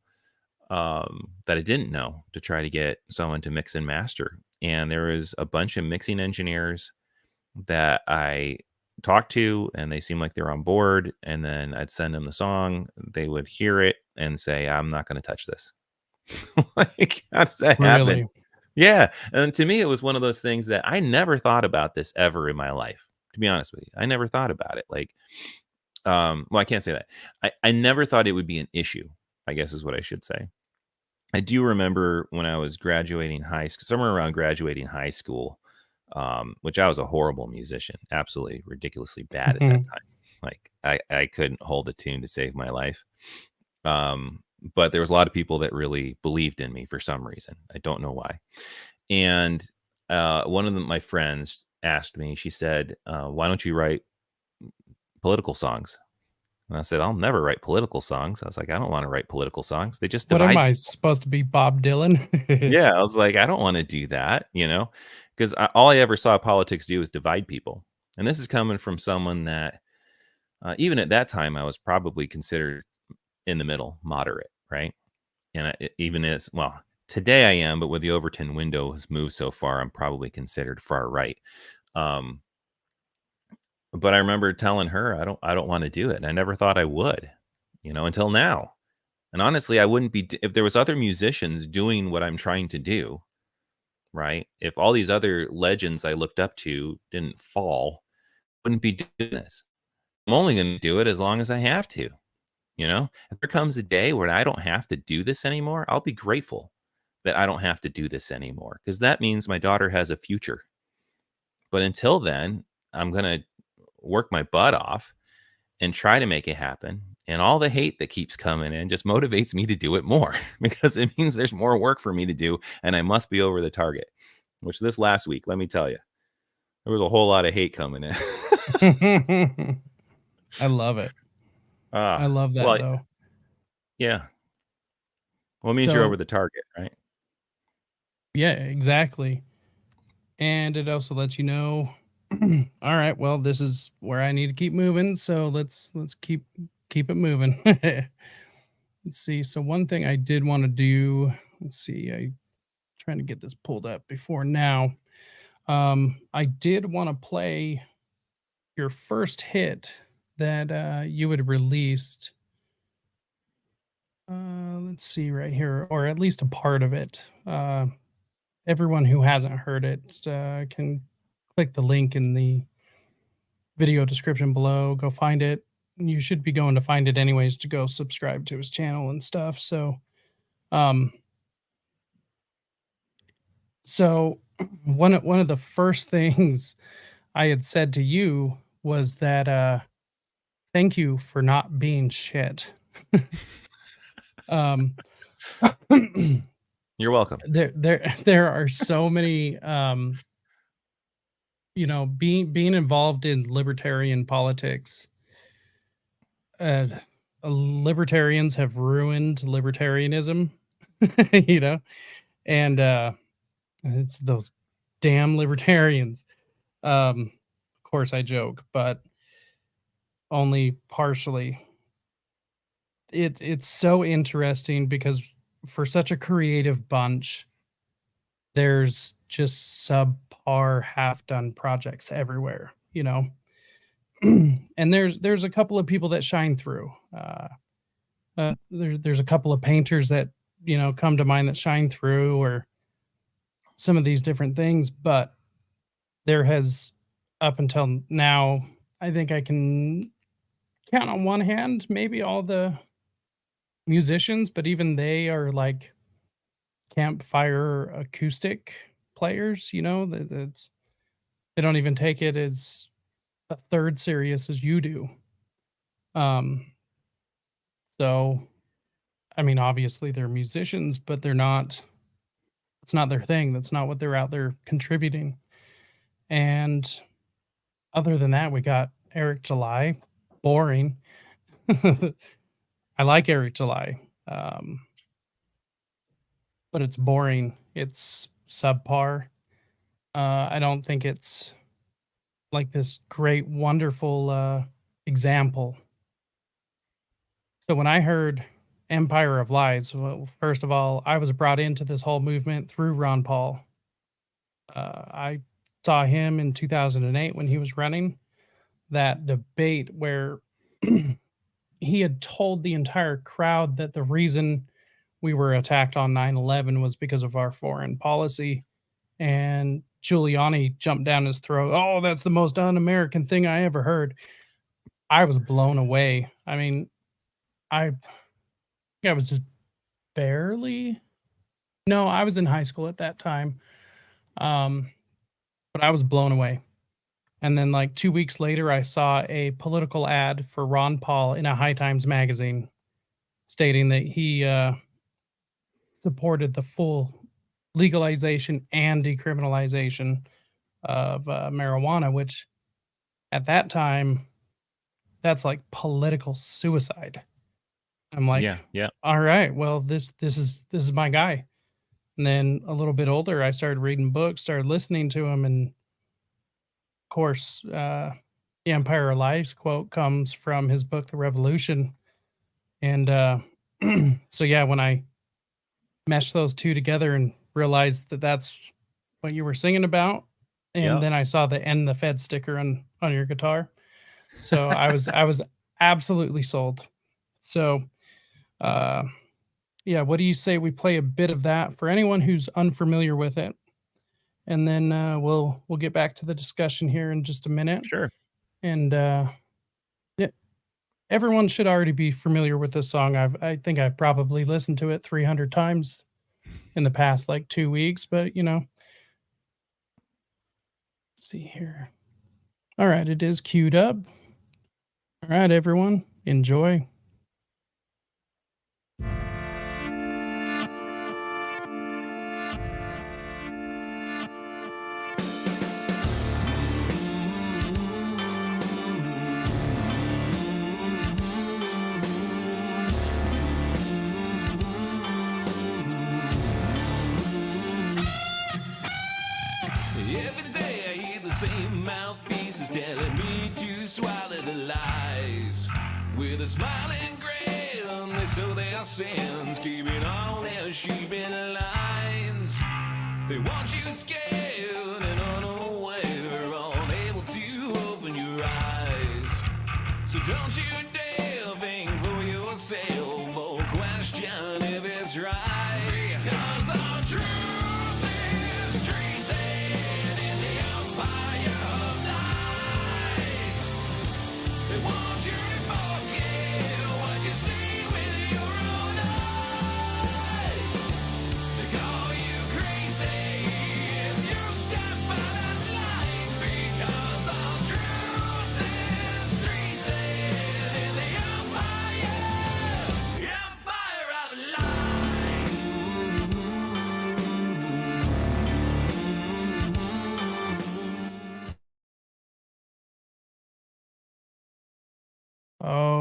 that I didn't know to try to get someone to mix and master. And there was a bunch of mixing engineers that I talked to, and they seemed like they're on board. And then I'd send them the song, they would hear it and say, "I'm not going to touch this." Like, how does that happen? Really. Yeah. And to me, it was one of those things that I never thought about this ever in my life. To be honest with you, I never thought about it. Like, well, I can't say that. I never thought it would be an issue, I guess is what I should say. I do remember when I was graduating high school, somewhere around graduating high school, which I was a horrible musician, absolutely ridiculously bad at that time. Like I couldn't hold a tune to save my life. But there was a lot of people that really believed in me for some reason. I don't know why. And one of my friends asked me, she said, "Why don't you write political songs?" And I said, "I'll never write political songs." I was like, "I don't want to write political songs. They just What am divide I people." supposed to be, Bob Dylan? Yeah, I was like, "I don't want to do that," because all I ever saw politics do is divide people. And this is coming from someone that, even at that time, I was probably considered in the middle, moderate, right? And even as well today, I am, but with the Overton window has moved so far, I'm probably considered far right. Um, but I remember telling her, I don't want to do it. And I never thought I would, until now. And honestly, I wouldn't be if there was other musicians doing what I'm trying to do, right? If all these other legends I looked up to didn't fall, I wouldn't be doing this. I'm only going to do it as long as I have to. If there comes a day where I don't have to do this anymore, I'll be grateful that I don't have to do this anymore, because that means my daughter has a future. But until then, I'm going to work my butt off and try to make it happen. And all the hate that keeps coming in just motivates me to do it more because it means there's more work for me to do and I must be over the target, which this last week, let me tell you, there was a whole lot of hate coming in. I love it. I Ah, love that well, though. yeah. Well, it means you're over So, the target, right? yeah, exactly. And it also lets you know, all right, well, this is where I need to keep moving, so let's keep it moving. Let's see. So one thing I did want to do, let's see, I trying to get this pulled up before now. I did want to play your first hit that you had released. Let's see right here, or at least a part of it. everyone who hasn't heard it can click the link in the video description below. Go find it. You should be going to find it anyways to go subscribe to his channel and stuff. Um, so one of the first things I had said to you was that thank you for not being shit. um, You're welcome. there are so many being involved in libertarian politics. uh Libertarians have ruined libertarianism. you know and it's those damn libertarians. Of course I joke, but only partially. It's so interesting because for such a creative bunch, there's just subpar half done projects everywhere, and there's a couple of people that shine through. There's a couple of painters that come to mind that shine through, or some of these different things. But there has, up until now, I think I can count on one hand maybe all the musicians, but even they are like campfire acoustic players. They don't even take it as a third serious as you do. Um, so, I mean, obviously they're musicians, but they're not. It's not their thing. That's not what they're out there contributing. And other than that, we got Eric July. Boring. I like Eric July, but it's boring. It's subpar. I don't think it's like this great, wonderful example. So when I heard Empire of Lies, well, first of all, I was brought into this whole movement through Ron Paul. I saw him in 2008 when he was running that debate where he had told the entire crowd that the reason we were attacked on 9/11 was because of our foreign policy. And Giuliani jumped down his throat. Oh, that's the most un-American thing I ever heard. I was blown away. I mean, I was just barely. No, I was in high school at that time. But I was blown away. And then like 2 weeks later, I saw a political ad for Ron Paul in a High Times magazine stating that he supported the full legalization and decriminalization of marijuana, which at that time, that's like political suicide. I'm like, Yeah. all right, well, this is my guy. And then a little bit older, I started reading books, started listening to him, and of course, the Empire of Lies quote comes from his book, The Revolution. And so, yeah, when I meshed those two together and realized that that's what you were singing about, and then I saw the "End the Fed" sticker on your guitar, so I was absolutely sold. So, yeah, what do you say we play a bit of that for anyone who's unfamiliar with it? And then we'll get back to the discussion here in just a minute. Sure. And everyone should already be familiar with this song. I think I've probably listened to it 300 times in the past like 2 weeks, but let's see here. All right, it is queued up. All right, everyone, enjoy. Every day I hear the same mouthpieces telling me to swallow the lies. With a smiling grin, they sow their sins, keeping all their sheep in lines. They want you scared and unaware, unable to open your eyes. So don't you dare think for yourself or question if it's right. 'Cause the truth is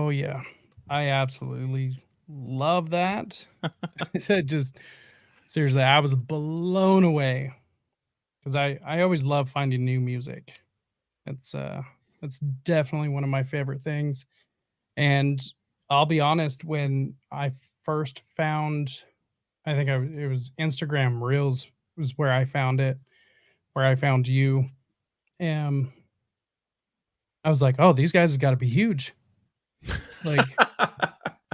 Oh yeah, I absolutely love that. I said just seriously, I was blown away because I always love finding new music. It's definitely one of my favorite things. And I'll be honest, when I first found, I think it was Instagram Reels was where I found it, where I found you. Um, I was like, oh, these guys have got to be huge. Like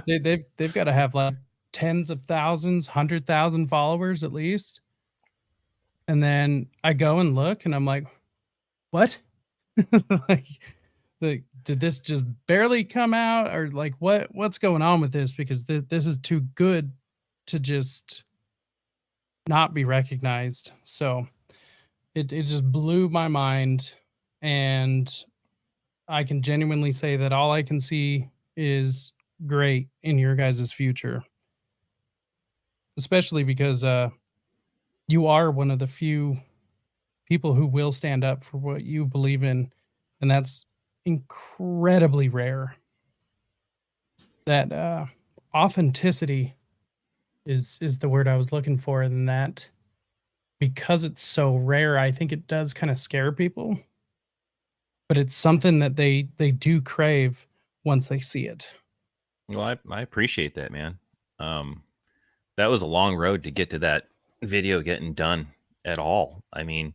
they've got to have like tens of thousands, 100,000 followers at least. And then I go and look, and I'm like, what? like, did this just barely come out, or like what's going on with this? Because this is too good to just not be recognized. So it just blew my mind, and I can genuinely say that all I can see is great in your guys' future, especially because you are one of the few people who will stand up for what you believe in, and that's incredibly rare. That authenticity is the word I was looking for, and that because it's so rare, I think it does kind of scare people, but it's something that they do crave once they see it. Well, I appreciate that, man. That was a long road to get to that video getting done at all. I mean,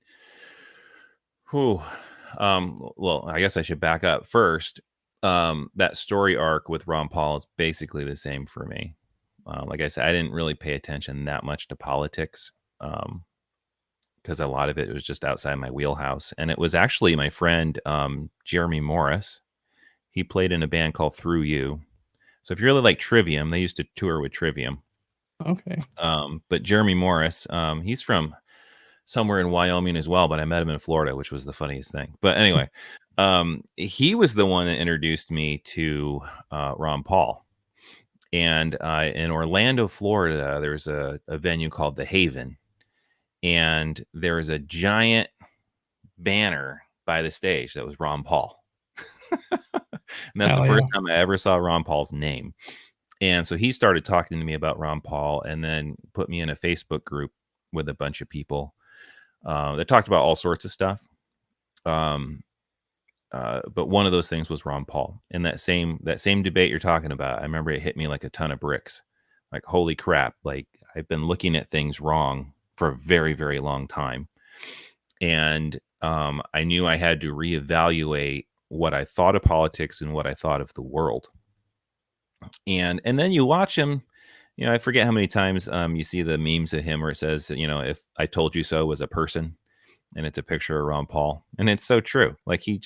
whew. Well, I guess I should back up first. That story arc with Ron Paul is basically the same for me. Like I said, I didn't really pay attention that much to politics because a lot of it was just outside my wheelhouse. And it was actually my friend Jeremy Morris. He played in a band called Through You. So if you really like Trivium, they used to tour with Trivium. Okay. But Jeremy Morris, he's from somewhere in Wyoming as well, but I met him in Florida, which was the funniest thing. But anyway, he was the one that introduced me to Ron Paul. And in Orlando, Florida, there's a venue called The Haven. And there was a giant banner by the stage that was Ron Paul. And that's Hell the first yeah. time I ever saw Ron Paul's name. And so he started talking to me about Ron Paul and then put me in a Facebook group with a bunch of people that talked about all sorts of stuff. But one of those things was Ron Paul. And that same debate you're talking about, I remember it hit me like a ton of bricks. Like, holy crap. Like, I've been looking at things wrong for a very, very long time. And I knew I had to reevaluate what I thought of politics and what I thought of the world. And then you watch him, you know, I forget how many times you see the memes of him where it says, you know, if I told you so was a person, and it's a picture of Ron Paul. And it's so true. Like he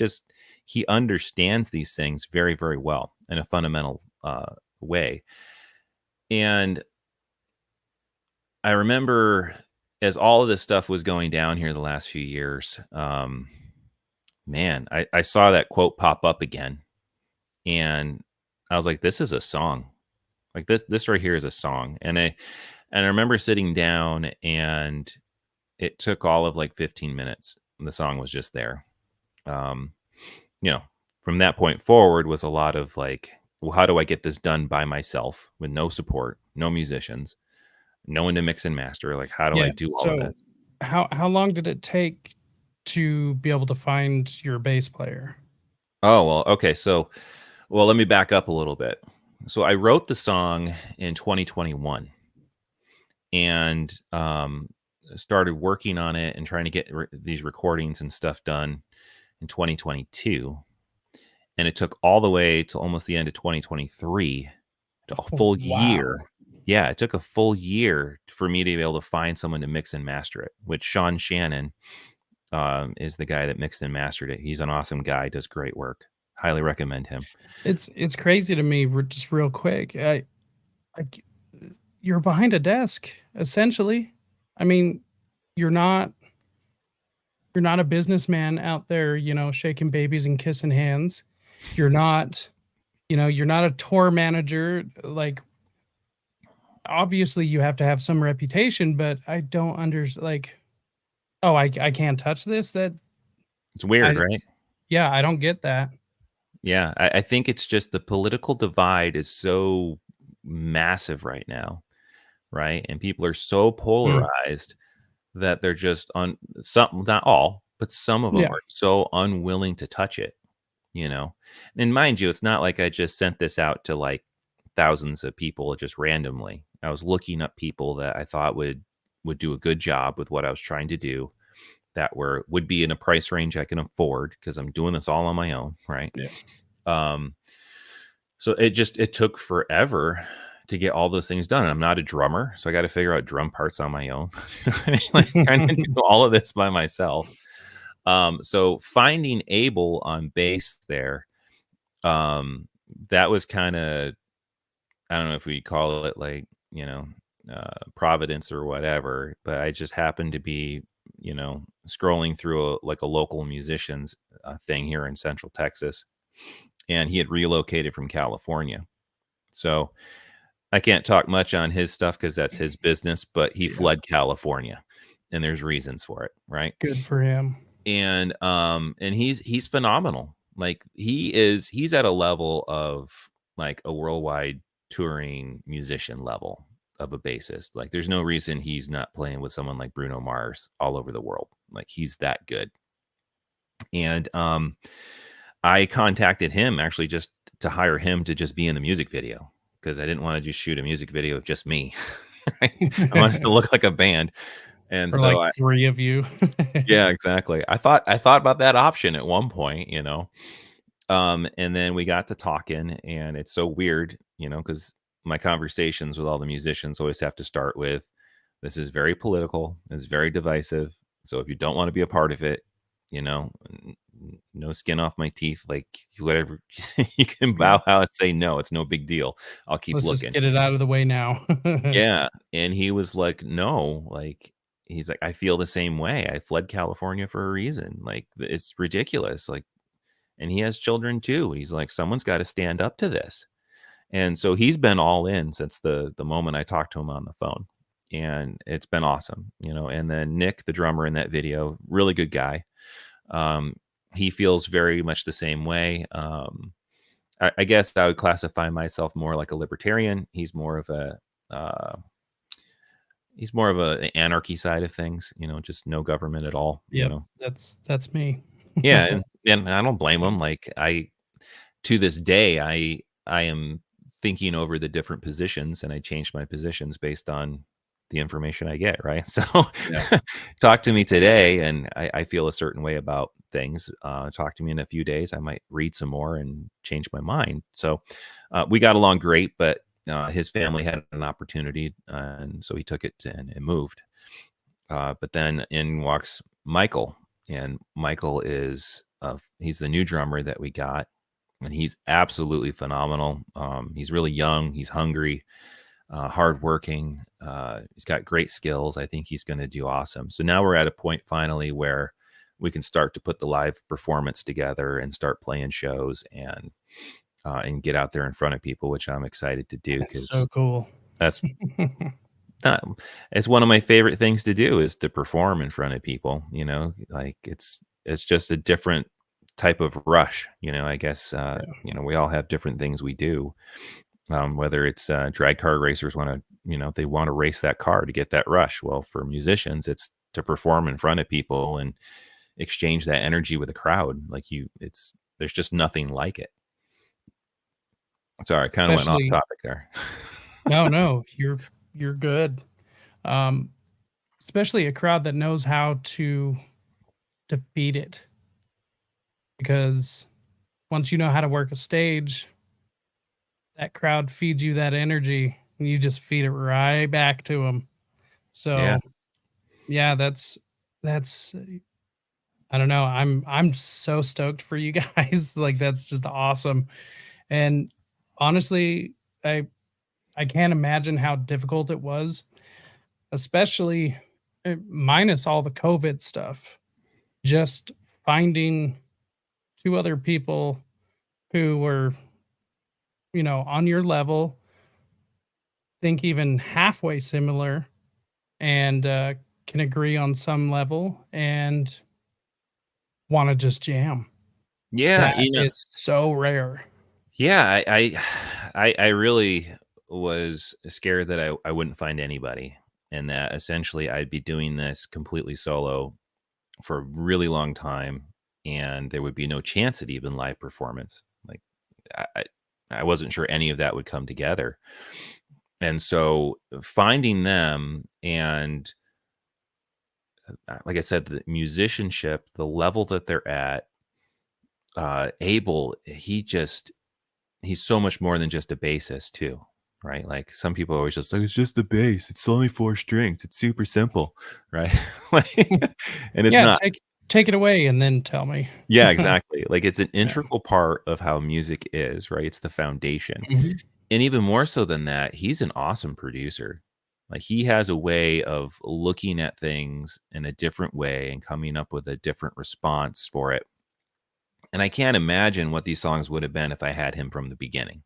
understands these things very, very well in a fundamental way. And I remember as all of this stuff was going down here the last few years, man, I saw that quote pop up again. And I was like, this is a song. Like this right here is a song. And I remember sitting down, and it took all of like 15 minutes. And the song was just there. You know, from that point forward was a lot of like, well, how do I get this done by myself with no support, no musicians, no one to mix and master? Like, how do I do all of that? How long did it take to be able to find your bass player? Oh, well, okay. So, well, let me back up a little bit. So I wrote the song in 2021 and started working on it and trying to get these recordings and stuff done in 2022. And it took all the way to almost the end of 2023 to a full year. Yeah, it took a full year for me to be able to find someone to mix and master it, which Sean Shannon is the guy that mixed and mastered it. He's an awesome guy, does great work. Highly recommend him. It's crazy to me, just real quick. You're behind a desk, essentially. I mean, you're not a businessman out there, you know, shaking babies and kissing hands. You're not, you know, you're not a tour manager. Like, obviously you have to have some reputation, but I don't understand, like, oh, I can't touch this. That it's weird, right? Yeah, I don't get that. Yeah, I think it's just the political divide is so massive right now, right? And people are so Mm, polarized that they're just on some, not all, but some of them yeah, are so unwilling to touch it, you know? And mind you, it's not like I just sent this out to like thousands of people just randomly. I was looking up people that I thought would do a good job with what I was trying to do, that would be in a price range I can afford because I'm doing this all on my own, right? yeah. Um, so it took forever to get all those things done. And I'm not a drummer, so I got to figure out drum parts on my own. Like trying to do all of this by myself. So finding Abel on bass there, that was kind of, I don't know if we call it like, Providence or whatever, but I just happened to be, scrolling through like a local musicians thing here in Central Texas, and he had relocated from California. So I can't talk much on his stuff because that's his business, but he Yeah, fled California, and there's reasons for it, right? good for him. And he's phenomenal. Like he's at a level of like a worldwide touring musician level of a bassist. Like there's no reason he's not playing with someone like Bruno Mars all over the world. Like he's that good. And I contacted him actually just to hire him to just be in the music video because I didn't want to just shoot a music video of just me. Right? I wanted to look like a band. And For so like 3 of you. yeah, exactly. I thought about that option at one point, and then we got to talking, and it's so weird, because my conversations with all the musicians always have to start with, "This is very political. It's very divisive. So if you don't want to be a part of it, no skin off my teeth. Like whatever, you can Yeah. bow out and say no. It's no big deal. I'll keep Let's just looking." get it out of the way now. Yeah, and he was like, "No," like, he's like, "I feel the same way. I fled California for a reason. Like, it's ridiculous." Like, and he has children too. He's like, "Someone's gotta stand up to this." And so he's been all in since the moment I talked to him on the phone, and it's been awesome, and then Nick, the drummer in that video, really good guy. Um, he feels very much the same way. I guess I would classify myself more like a libertarian. Uh He's more of a anarchy side of things, just no government at all, Yep, that's me. Yeah, and I don't blame him. Like to this day, I am thinking over the different positions, and I change my positions based on the information I get, right? So Yeah. talk to me today, and I feel a certain way about things. Talk to me in a few days, I might read some more and change my mind. So we got along great, but his family had an opportunity, and so he took it and moved. But then in walks Michael, and Michael he's the new drummer that we got, and he's absolutely phenomenal. He's really young, he's hungry, hardworking. He's got great skills. I think he's going to do awesome. So now we're at a point finally where we can start to put the live performance together and start playing shows and get out there in front of people, which I'm excited to do That's because so cool. that's not, it's one of my favorite things to do is to perform in front of people, like it's just a different type of rush, I guess, Yeah. we all have different things we do. Whether it's drag car racers want to, they want to race that car to get that rush. Well, for musicians, it's to perform in front of people and exchange that energy with a crowd. Like there's just nothing like it. Sorry, I kind of went off Especially topic there. no, you're good. Um, especially a crowd that knows how to defeat it, because once you know how to work a stage, that crowd feeds you that energy, and you just feed it right back to them. Yeah. So, yeah, that's I don't know, I'm so stoked for you guys, like, that's just awesome, and honestly, I I can't imagine how difficult it was, especially, minus all the COVID stuff, just finding 2 other people who were, on your level, think even halfway similar, and, can agree on some level and wanna just jam. Yeah, That is so rare. yeah, I really was scared that I wouldn't find anybody, and that essentially I'd be doing this completely solo for a really long time, and there would be no chance at even live performance. Like I, I I wasn't sure any of that would come together, and so finding them and like I said, the musicianship, the level that they're at, Abel, he's so much more than just a bassist too, right? Like some people are always just like, it's just the bass. It's only 4 strings. It's super simple, right? Like, and it's Yeah, not. take it away and then tell me. Yeah, exactly. Like it's an Yeah. integral part of how music is, right? It's the foundation. Mhm. And even more so than that, he's an awesome producer. Like he has a way of looking at things in a different way and coming up with a different response for it. And I can't imagine what these songs would have been if I had him from the beginning.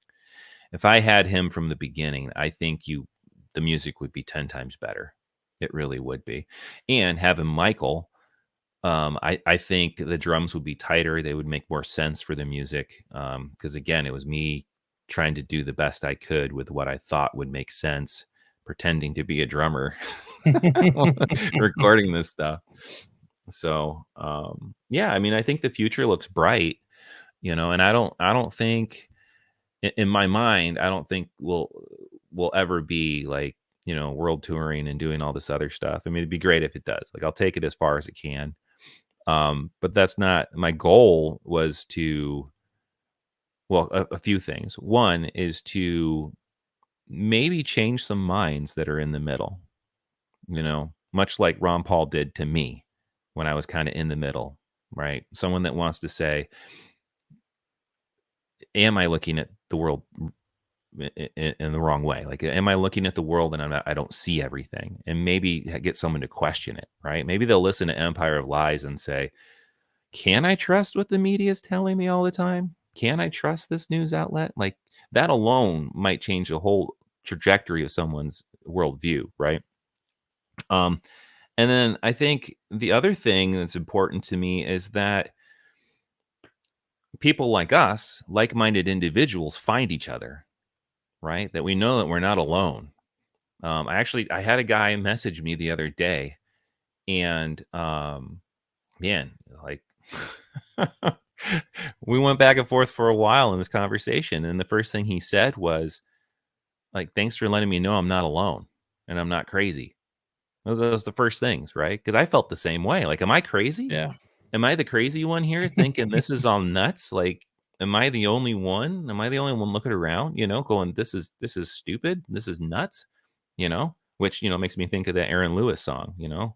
If I had him from the beginning, I think the music would be 10 times better. It really would be. And having Michael, I think the drums would be tighter. They would make more sense for the music. Because again, it was me trying to do the best I could with what I thought would make sense, pretending to be a drummer, recording this stuff. So yeah, I mean, I think the future looks bright, and I don't think in my mind, I don't think we'll ever be like, world touring and doing all this other stuff. I mean, it'd be great if it does. Like I'll take it as far as it can. But that's not my goal was to, well, a few things. One is to maybe change some minds that are in the middle, much like Ron Paul did to me when I was kind of in the middle, right? Someone that wants to say, am I looking at the world in the wrong way? Like, am I looking at the world and I don't see everything? And maybe get someone to question it, right? Maybe they'll listen to Empire of Lies and say, can I trust what the media is telling me all the time? Can I trust this news outlet? Like that alone might change the whole trajectory of someone's worldview, right? Um, and then I think the other thing that's important to me is that people like us, like-minded individuals, find each other, right? That we know that we're not alone. I had a guy message me the other day, and man, like we went back and forth for a while in this conversation, and the first thing he said was like, "Thanks for letting me know I'm not alone and I'm not crazy." Those are the first things, right? Because I felt the same way. Like, am I crazy? Yeah. Am I the crazy one here thinking this is all nuts? Like, am I the only one? Am I the only one looking around, going, this is stupid. This is nuts, which, makes me think of that Aaron Lewis song, am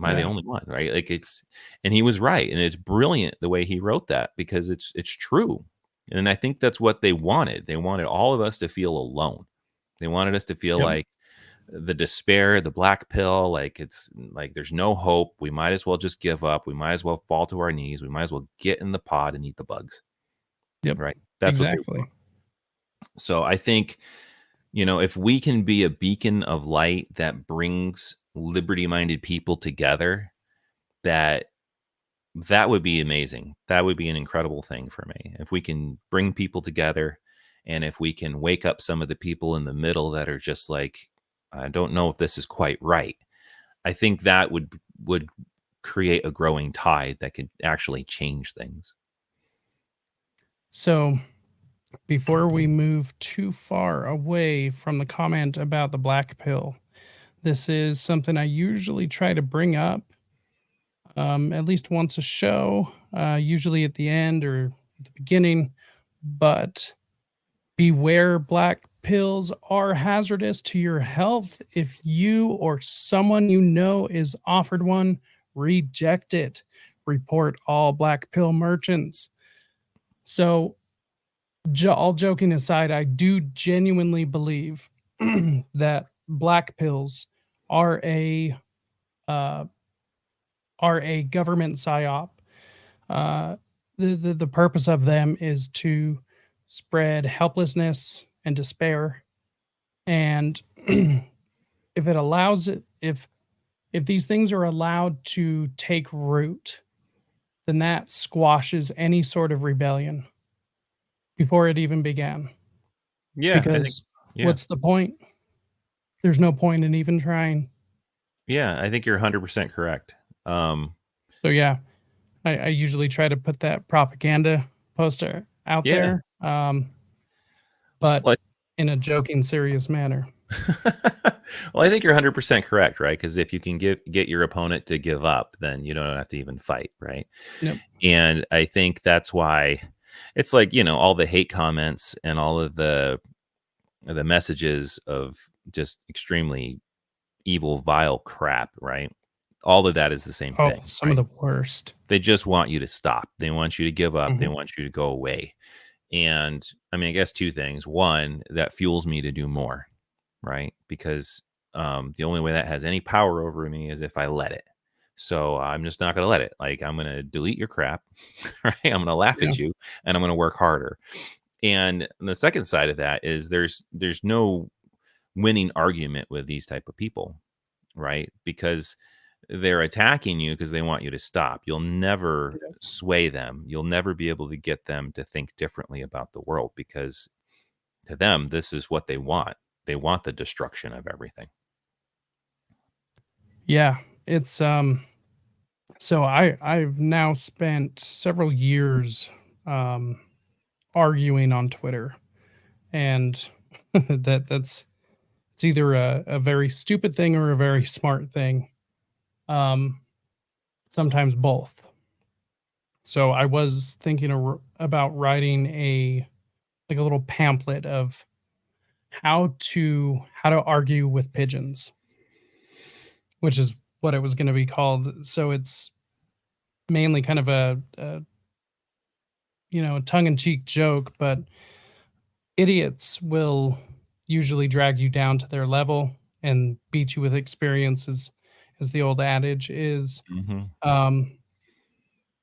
I the Yeah. only one? Right. Like and he was right. And it's brilliant the way he wrote that because it's true. And I think that's what they wanted. They wanted all of us to feel alone. They wanted us to feel Yep. like the despair, the black pill, like it's like there's no hope. We might as well just give up. We might as well fall to our knees. We might as well get in the pod and eat the bugs. Yep. Right. That's what they Exactly. want. So I think, if we can be a beacon of light that brings liberty-minded people together, that would be amazing. That would be an incredible thing for me. If we can bring people together and if we can wake up some of the people in the middle that are just like, I don't know if this is quite right. I think that would create a growing tide that could actually change things. So before we move too far away from the comment about the black pill, this is something I usually try to bring up at least once a show, usually at the end or at the beginning. But beware, black pills are hazardous to your health. If you or someone you know is offered one, reject it. Report all black pill merchants. So, all joking aside, I do genuinely believe that black pills are a uh, government psyop. Uh, the purpose of them is to spread helplessness and despair. And if it allows it, if these things are allowed to take root, then that squashes any sort of rebellion before it even began. Yeah, I think Because yeah. what's the point? There's no point in even trying. Yeah, I think you're 100% correct. Um, So yeah, I usually try to put that propaganda poster out yeah. there, but Well, in a joking, serious manner. well, I think you're 100% correct, right? Because if you can get your opponent to give up, then you don't have to even fight, right? Yep. And I think that's why it's like, all the hate comments and all of the messages of just extremely evil, vile crap, right? All of that is the same Oh, thing, some of right? the worst. They just want you to stop. They want you to give up. They Mhm. want you to go away. And I mean, I guess two things. One, that fuels me to do more, right? Because the only way that has any power over me is if I let it. So I'm just not going to let it. Like, I'm going to delete your crap, right? I'm going to laugh Yeah. at you, and I'm going to work harder. And the second side of that is there's no winning argument with these type of people, right? Because they're attacking you because they want you to stop. You'll never Yep. sway them. You'll never be able to get them to think differently about the world, because to them, this is what they want. They want the destruction of everything. Yeah, it's, so I've now spent several years, um, arguing on Twitter, and that's it's either a very stupid thing or a very smart thing, um, sometimes both. So I was thinking about writing a little pamphlet of how to argue with pigeons, which is what it was gonna be called. So it's mainly kind of a tongue-in-cheek joke, but idiots will usually drag you down to their level and beat you with experiences, as the old adage is. Hmm. Um,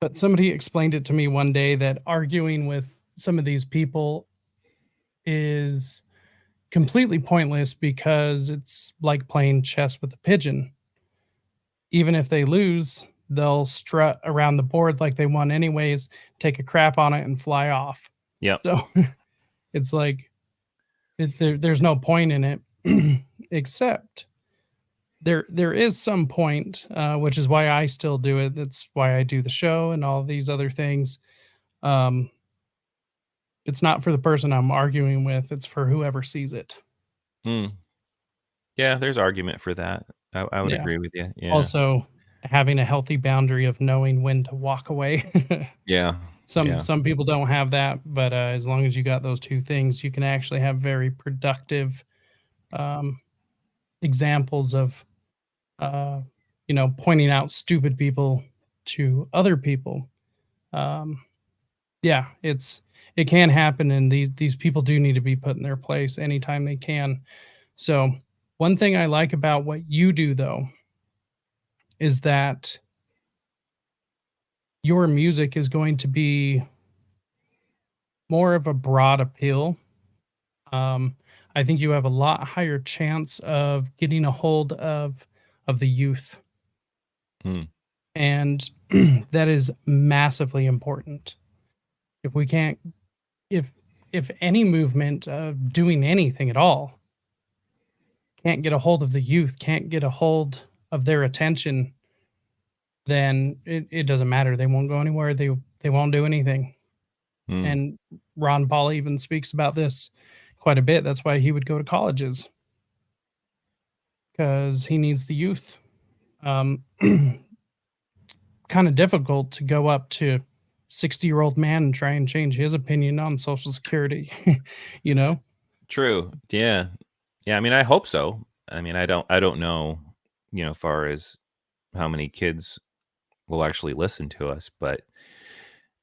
but somebody explained it to me one day that arguing with some of these people is completely pointless because it's like playing chess with a pigeon. Even if they lose, they'll strut around the board like they won anyways, take a crap on it, and fly off. Yep. So it's like there's no point in it, except there is some point, which is why I still do it. That's why I do the show and all these other things. Um, it's not for the person I'm arguing with; it's for whoever sees it. Mm. Yeah, there's argument for that. I would Yeah. agree with you. Yeah. Also, having a healthy boundary of knowing when to walk away. Yeah. some Yeah. some people don't have that, but as long as you got those two things, you can actually have very productive um, examples of uh, pointing out stupid people to other people. Um, yeah, it can happen, and these people do need to be put in their place anytime they can. So, one thing I like about what you do, though, is that your music is going to be more of a broad appeal. Um, I think you have a lot higher chance of getting a hold of the youth, Mm. and that is massively important. If we can't, if if any movement doing anything at all can't get a hold of the youth, can't get a hold of their attention, then it doesn't matter. They won't go anywhere. They won't do anything. Mm. And Ron Paul even speaks about this quite a bit. That's why he would go to colleges, because he needs the youth. Um, kind of difficult to go up to 60-year-old man and try and change his opinion on Social Security, you know? True. Yeah. Yeah. I mean, I hope so. I mean, I don't know, far as how many kids will actually listen to us, but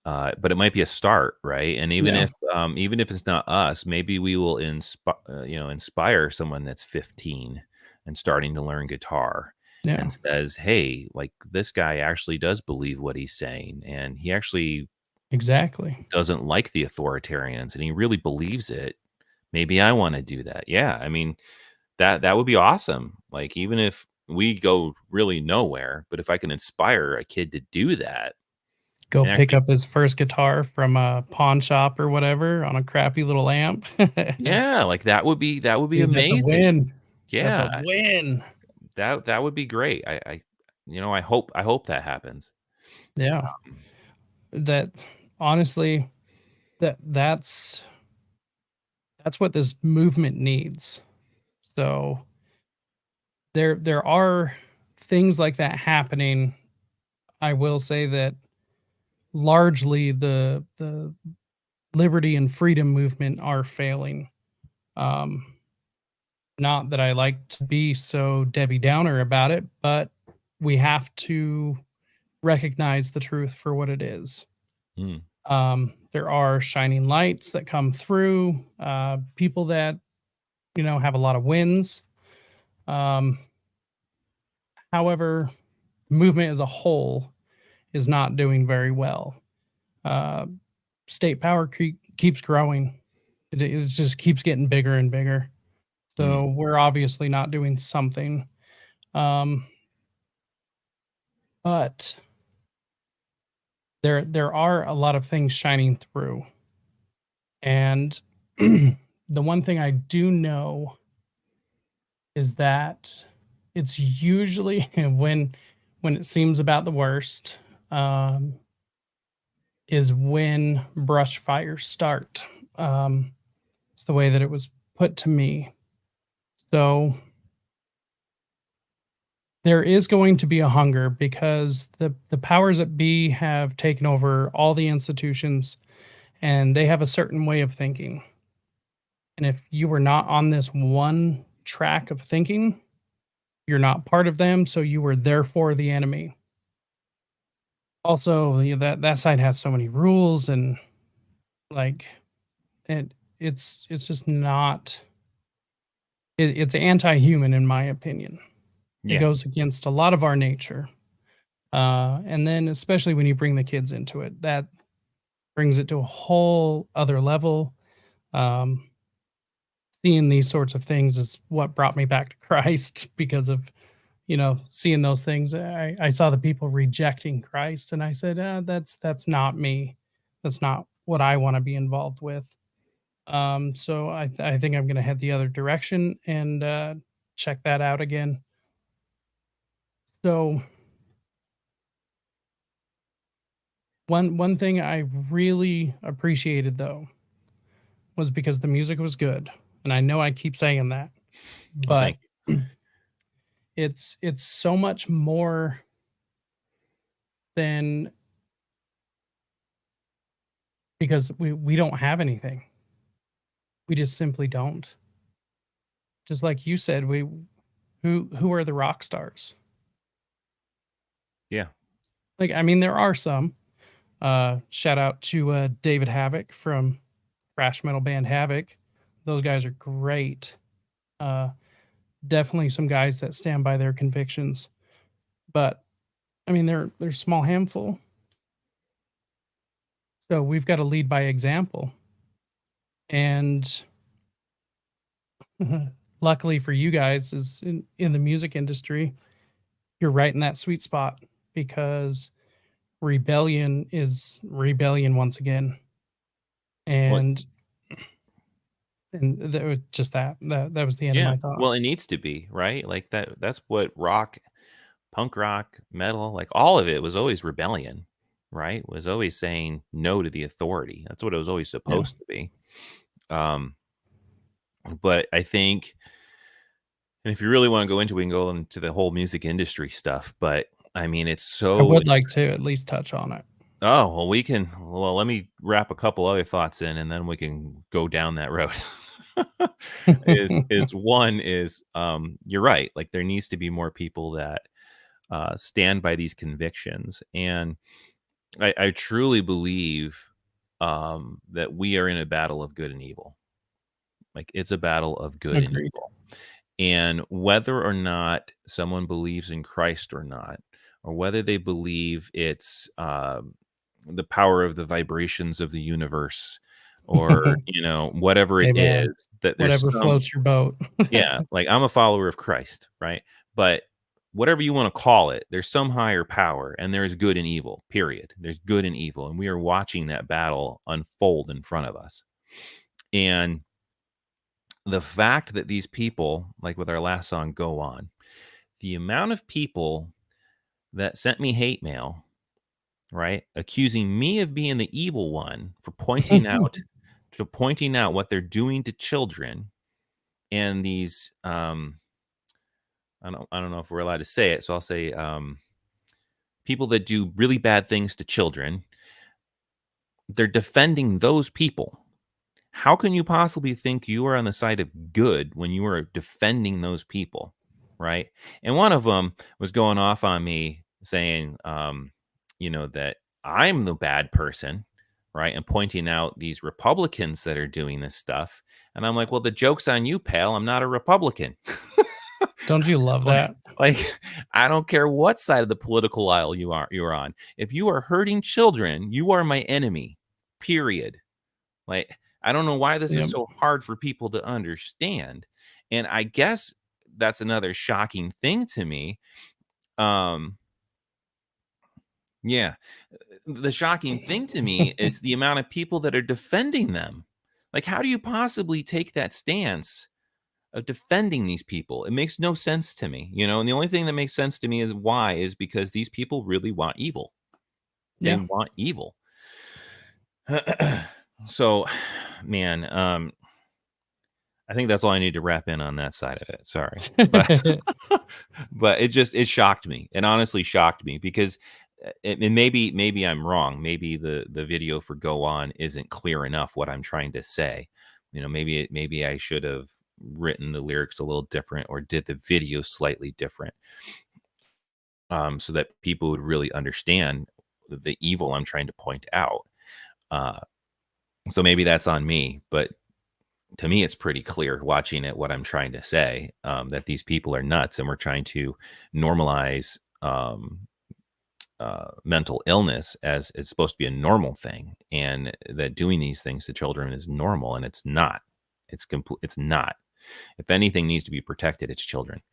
it might be a start, right? And Yeah, even if it's not us, maybe we will inspire someone that's 15 and starting to learn guitar, yeah, and says, "Hey, like, this guy actually does believe what he's saying, and he actually exactly. doesn't like the authoritarians, and he really believes it. Maybe I want to do that." Yeah, I mean, that would be awesome. Like, even if we go really nowhere, but if I can inspire a kid to do that, Go And pick actually, up his first guitar from a pawn shop or whatever on a crappy little amp. yeah, like that would be Dude, that's a amazing. win. That's a Yeah, win. that would be great. I hope that happens. Yeah. That honestly, that's what this movement needs. So there are things like that happening. I will say that largely the liberty and freedom movement are failing. Um, Not that I like to be so Debbie Downer about it, but we have to recognize the truth for what it is. Mm, There are shining lights that come through, people that, have a lot of wins. Um, However, the movement as a whole is not doing very well. Uh, State power keeps growing. It just keeps getting bigger and bigger. mm, So we're obviously not doing something. Um, but there are a lot of things shining through. And the one thing I do know is that it's usually when it seems about the worst, um, is when brush fires start. It's the way that it was put to me. So there is going to be a hunger because the powers that be have taken over all the institutions and they have a certain way of thinking. And if you were not on this one track of thinking, you're not part of them, so you were therefore the enemy. Also, that side has so many rules and like it's just not it's anti-human in my opinion. It yeah. goes against a lot of our nature. And then especially when you bring the kids into it, that brings it to a whole other level. Um, Seeing these sorts of things is what brought me back to Christ because of, seeing those things. I saw the people rejecting Christ and I said, that's not me. That's not what I want to be involved with. So I think I'm going to head the other direction and check that out again. So one thing I really appreciated though was because the music was good, and I know I keep saying that, Well, but thank you. it's so much more than because we don't have anything. We just simply don't. Just like you said, we who are the rock stars? Yeah. Like I mean, there are some. Shout out to David Havoc from thrash metal band Havoc. Those guys are great. Uh, Definitely some guys that stand by their convictions. But I mean, they're a small handful. So we've got to lead by example. And luckily for you guys, is in the music industry, you're right in that sweet spot because rebellion is rebellion once again. Well, And that was just that was the end of yeah. my thought. Well, it needs to be, right? Like that's what rock, punk rock, metal, like all of it was always rebellion, right? Was always saying no to the authority. That's what it was always Yeah. supposed to be. Um, but I think, and if you really want to go into, we can go into the whole music industry stuff. But I mean, it's I so. would like to at least touch on it. Oh well, we can. Well, let me wrap a couple other thoughts in, and then we can go down that road. Is one is you're right. Like there needs to be more people that stand by these convictions, and I truly believe that we are in a battle of good and evil. Like it's a battle of good and Agreed. evil. And whether or not someone believes in Christ or not, or whether they believe it's the power of the vibrations of the universe, or whatever it Amen. is, that there's Whatever some floats your boat. yeah, like I'm a follower of Christ, right? But whatever you want to call it, there's some higher power, and there's good and evil, period. There's good and evil, and we are watching that battle unfold in front of us. And the fact that these people, like with our last song, Go On, the amount of people that sent me hate mail, right, accusing me of being the evil one for pointing out what they're doing to children, and these I don't know if we're allowed to say it, so I'll say people that do really bad things to children, they're defending those people. How can you possibly think you are on the side of good when you are defending those people, right? And one of them was going off on me saying, that I'm the bad person, right? And pointing out these Republicans that are doing this stuff. And I'm like, well, the joke's on you, pal. I'm not a Republican. Don't you love that? Like, I don't care what side of the political aisle you're on. If you are hurting children, you are my enemy. Period. Like, I don't know why this is so hard for people to understand. And I guess that's another shocking thing to me. Yeah. The shocking thing to me is the amount of people that are defending them. Like, how do you possibly take that stance of defending these people? It makes no sense to me, and the only thing that makes sense to me is because these people really want evil. They want evil. So, man, I think that's all I need to wrap in on that side of it. Sorry. But it shocked me. It honestly shocked me because and maybe I'm wrong. Maybe the video for Go On isn't clear enough what I'm trying to say. Maybe I should have written the lyrics a little different or did the video slightly different, so that people would really understand the evil I'm trying to point out. So maybe that's on me, but to me, it's pretty clear watching it what I'm trying to say, that these people are nuts, and we're trying to normalize mental illness as it's supposed to be a normal thing, and that doing these things to children is normal, and it's not. It's not. If anything needs to be protected, it's children.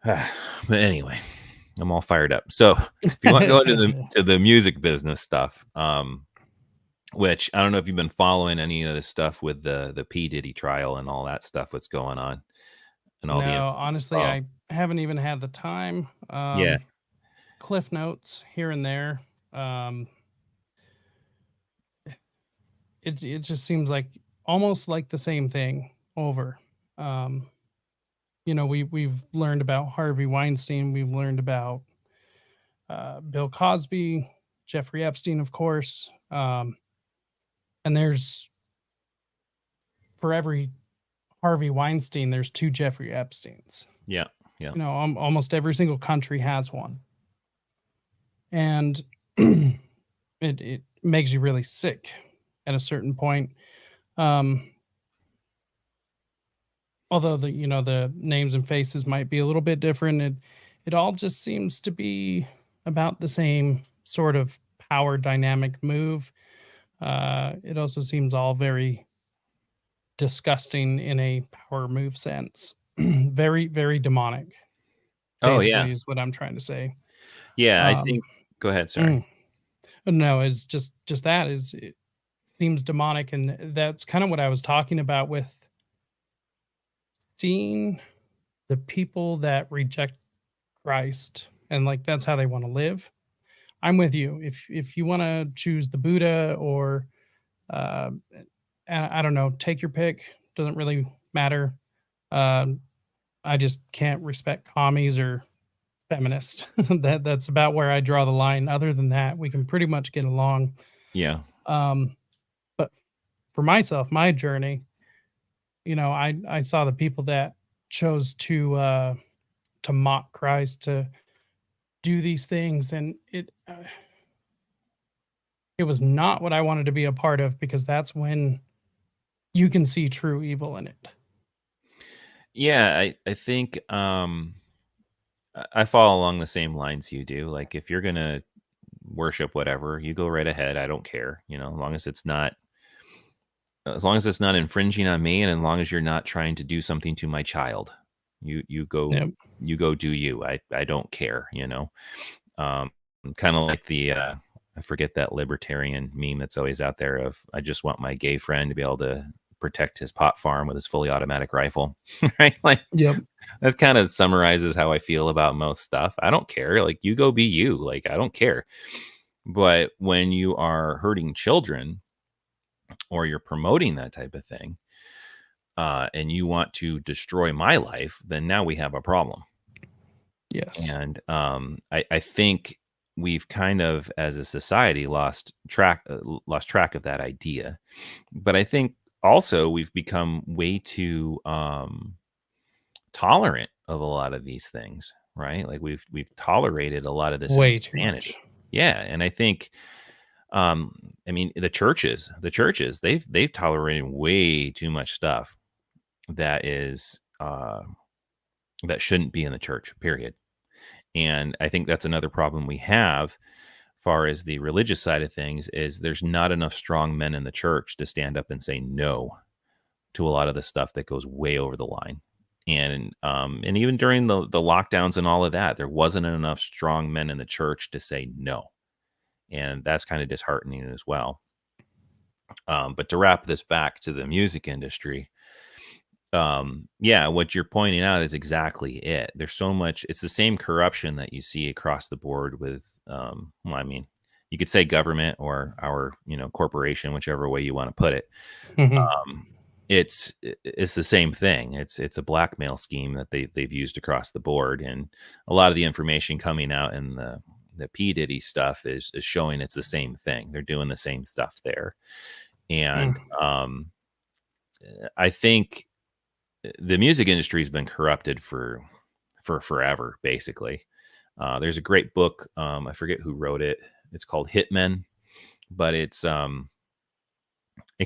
But anyway, I'm all fired up. So if you want to go into the music business stuff, which I don't know if you've been following any of this stuff with the P. Diddy trial and all that stuff, what's going on. And all honestly, I haven't even had the time. Cliff notes here and there. It just seems like almost like the same thing over. We've learned about Harvey Weinstein. We've learned about Bill Cosby, Jeffrey Epstein, of course. And there's, for every Harvey Weinstein, there's 2 Jeffrey Epsteins. Yeah. Almost every single country has one. And it makes you really sick at a certain point. Although the names and faces might be a little bit different, it all just seems to be about the same sort of power dynamic move. It also seems all very disgusting in a power move sense. Very, very demonic. Basically, is what I'm trying to say. Yeah, I think. Go ahead. Sorry. No, it's just that it seems demonic, and that's kind of what I was talking about with seeing the people that reject Christ, and like that's how they want to live. I'm with you. If you want to choose the Buddha or I don't know, take your pick. Doesn't really matter. I just can't respect commies or feminists. That's about where I draw the line. Other than that, we can pretty much get along. Yeah. But for myself, my journey, I saw the people that chose to mock Christ, to do these things, and it was not what I wanted to be a part of, because that's when you can see true evil in it. Yeah, I think I follow along the same lines you do. Like, if you're gonna worship whatever, you go right ahead. I don't care, as long as it's not infringing on me, and as long as you're not trying to do something to my child, You go Yep. you go do you. I don't care, you know. Kind of like the I forget that libertarian meme that's always out there of I just want my gay friend to be able to protect his pot farm with his fully automatic rifle. Right? Like Yep. that kind of summarizes how I feel about most stuff. I don't care. Like you go be you. Like I don't care. But when you are hurting children or you're promoting that type of thing, and you want to destroy my life, then now we have a problem. Yes. And I think we've kind of, as a society, lost track of that idea. But I think also we've become way too tolerant of a lot of these things, right? Like we've tolerated a lot of this Way too insanity. much. Yeah, and I think I mean the churches they've tolerated way too much stuff that is that shouldn't be in the church, period. And I think that's another problem we have far as the religious side of things is there's not enough strong men in the church to stand up and say no to a lot of the stuff that goes way over the line. And even during the lockdowns and all of that, there wasn't enough strong men in the church to say no. And that's kind of disheartening as well. But to wrap this back to the music industry, yeah, what you're pointing out is exactly it. There's so much, it's the same corruption that you see across the board with, well, I mean, you could say government or our, corporation, whichever way you want to put it. Mhm. It's the same thing. It's a blackmail scheme that they've used across the board. And a lot of the information coming out in the P. Diddy stuff is showing it's the same thing. They're doing the same stuff there. And, I think the music industry has been corrupted for forever, basically. There's a great book. I forget who wrote it. It's called Hitmen, but it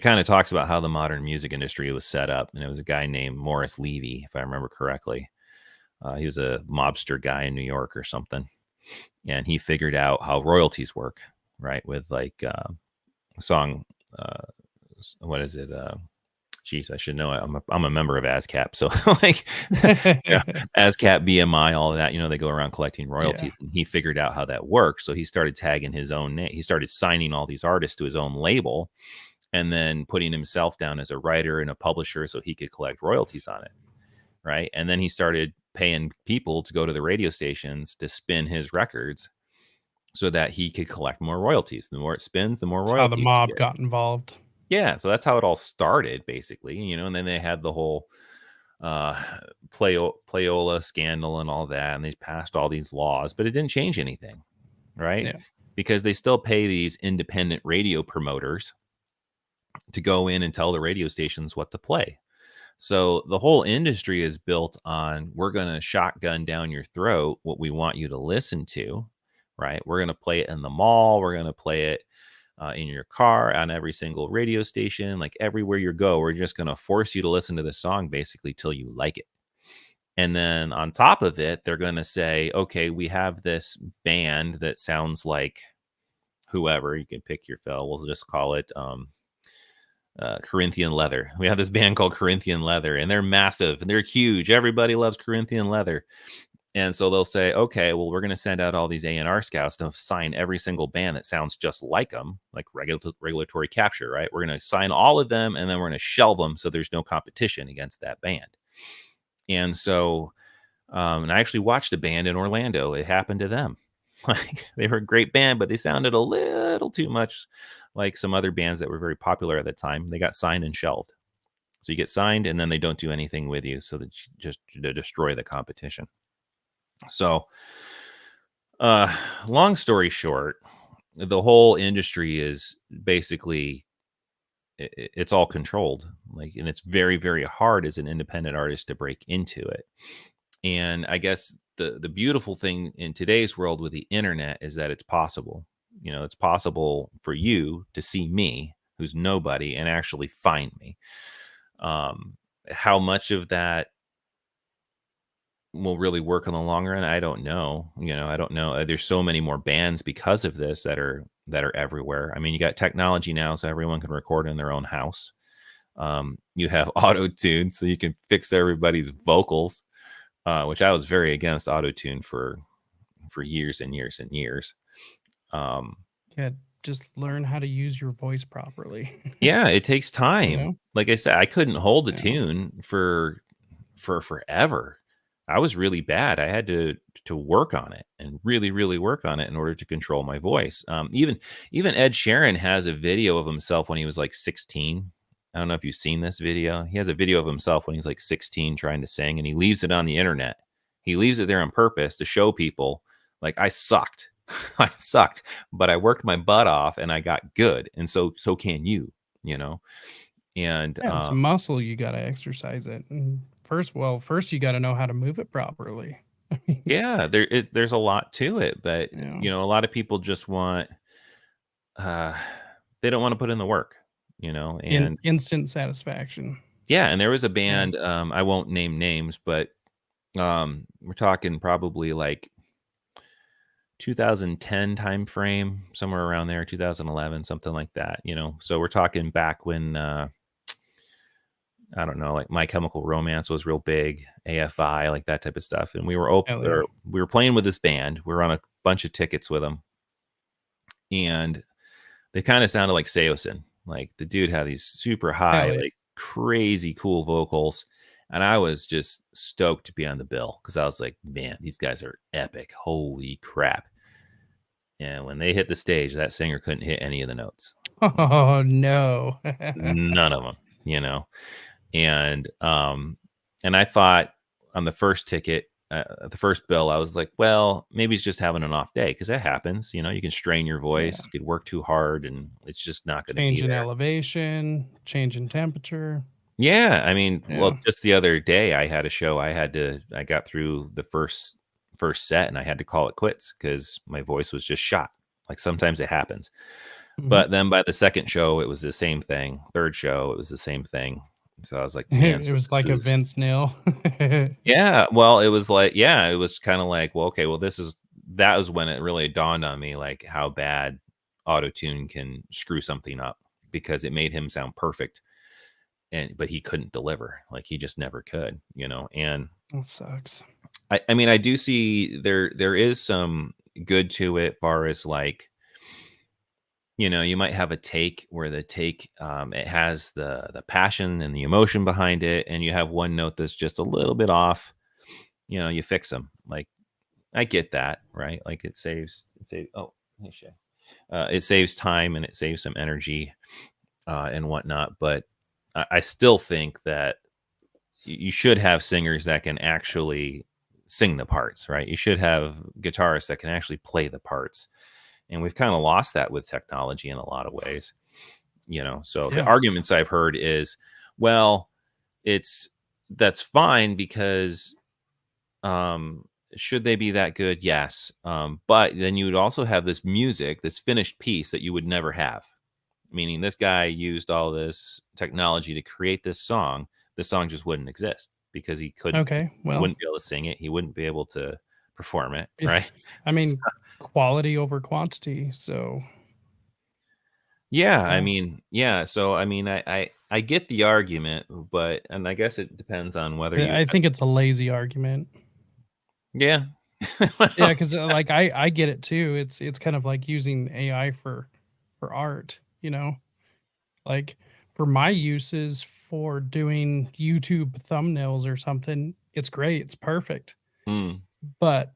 kind of talks about how the modern music industry was set up. And it was a guy named Morris Levy, if I remember correctly. He was a mobster guy in New York or something. And he figured out how royalties work, right? With like song, what is it? Geez, I should know. I'm a member of ASCAP, so like ASCAP, BMI, all of that. They go around collecting royalties, and he figured out how that works. So he started tagging his own name. He started signing all these artists to his own label, and then putting himself down as a writer and a publisher, so he could collect royalties on it, right? And then he started paying people to go to the radio stations to spin his records, so that he could collect more royalties. The more it spins, the more royalties. How the mob got involved. Yeah, so that's how it all started, basically, and then they had the whole Playola scandal and all that, and they passed all these laws, but it didn't change anything, right? Yeah. Because they still pay these independent radio promoters to go in and tell the radio stations what to play. So the whole industry is built on, we're going to shotgun down your throat what we want you to listen to, right? We're going to play it in the mall. We're going to play it in your car, on every single radio station, like everywhere you go. We're just going to force you to listen to this song basically till you like it. And then on top of it, they're going to say, okay, we have this band that sounds like whoever. You can pick your fill. We'll just call it Corinthian Leather. We have this band called Corinthian Leather, and they're massive and they're huge. Everybody loves Corinthian Leather. And so they'll say, okay, well, we're going to send out all these A&R scouts to sign every single band that sounds just like them, like regulatory capture, right? We're going to sign all of them, and then we're going to shelve them so there's no competition against that band. And so, and I actually watched a band in Orlando. It happened to them. Like, they were a great band, but they sounded a little too much like some other bands that were very popular at the time. They got signed and shelved. So you get signed, and then they don't do anything with you, so that you just to destroy the competition. So, long story short, the whole industry is basically it's all controlled, like, and it's very, very hard as an independent artist to break into it. And I guess the beautiful thing in today's world with the internet is that it's possible. It's possible for you to see me, who's nobody, and actually find me. How much of that will really work in the long run, I don't know. I don't know. There's so many more bands because of this that are everywhere. I mean, you got technology now, so everyone can record in their own house. You have auto tune, so you can fix everybody's vocals. which I was very against autotune for years and years and years. Yeah, just learn how to use your voice properly. Yeah, it takes You time. know? Like I said, I couldn't hold a Yeah. tune for forever. I was really bad. I had to work on it and really, really work on it in order to control my voice. Even Ed Sheeran has a video of himself when he was like 16. I don't know if you've seen this video. He has a video of himself when he's like 16 trying to sing, and he leaves it on the internet. He leaves it there on purpose to show people, like, I sucked. I sucked, but I worked my butt off and I got good. And so can you, you know? And Yeah, it's a muscle, you gotta exercise it, and first you gotta know how to move it properly. I mean, yeah, there's a lot to it, but you know, a lot of people just want they don't want to put in the work, and instant satisfaction. yeah, and there was a Yeah. band, I won't name names, but we're talking probably like 2010 time frame, somewhere around there, 2011, something like that, So we're talking back when I don't know, like My Chemical Romance was real big, AFI, like that type of stuff. And Hell yeah. we were playing with this band. We were on a bunch of tickets with them, and they kind of sounded like Seosin. Like the dude had these super high, Hell yeah. like crazy cool vocals, and I was just stoked to be on the bill because I was like, man, these guys are epic. Holy crap! And when they hit the stage, that singer couldn't hit any of the notes. Oh, no. None of them, and I thought on the first ticket, the first bill, I was like, well, maybe he's just having an off day, because that happens. You can strain your voice, Yeah. you could work too hard, and it's just not going to be Change in there. elevation, change in temperature. Yeah, I mean, well, Yeah. just the other day, I had a show. I got through the first set, and I had to call it quits because my voice was just shot. Like sometimes it happens. Mhm. But then by the second show, it was the same thing. Third show, it was the same thing. So I was like, man, It so was this like a is Vince Neil. yeah. Well, it was like, yeah, it was kind of like, well, okay, well, that was when it really dawned on me, like how bad autotune can screw something up, because it made him sound perfect, but he couldn't deliver. Like he just never could, And That sucks. I mean, I do see there is some good to it, far as like, you might have a take where the take, it has the passion and the emotion behind it, and you have one note that's just a little bit off. You fix them. Like I get that, right? Like it saves. Oh, hey Shay. It saves time and it saves some energy and whatnot. But I still think that you should have singers that can actually sing the parts, right? You should have guitarists that can actually play the parts. And we've kind of lost that with technology in a lot of ways, So the Yeah. arguments I've heard is, well, that's fine because should they be that good? Yes. But then you would also have this music, this finished piece that you would never have. Meaning this guy used all this technology to create this song. This song just wouldn't exist because he Okay. Well, wouldn't be able to sing it. He wouldn't be able to perform it. yeah. Right. I mean, quality over quantity. So, Yeah. I yeah. mean, yeah. So, I mean, I get the argument, and I guess it depends on whether you, I think it's a lazy argument. yeah. Yeah, because like I get it too. It's kind of like using AI for art, Like for my uses for doing YouTube thumbnails or something, it's great. It's perfect. Mm. But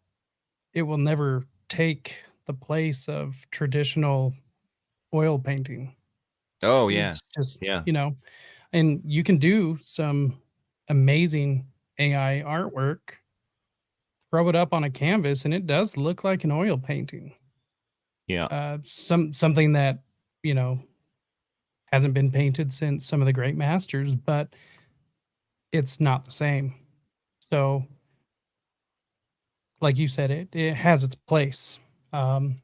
it will never take the place of traditional oil painting. Oh, yeah. It's just, Yeah. and you can do some amazing AI artwork, throw it up on a canvas, and it does look like an oil painting. Yeah. Something that, you know, hasn't been painted since some of the great masters, but it's not the same. So, like you said, it has its place. Um,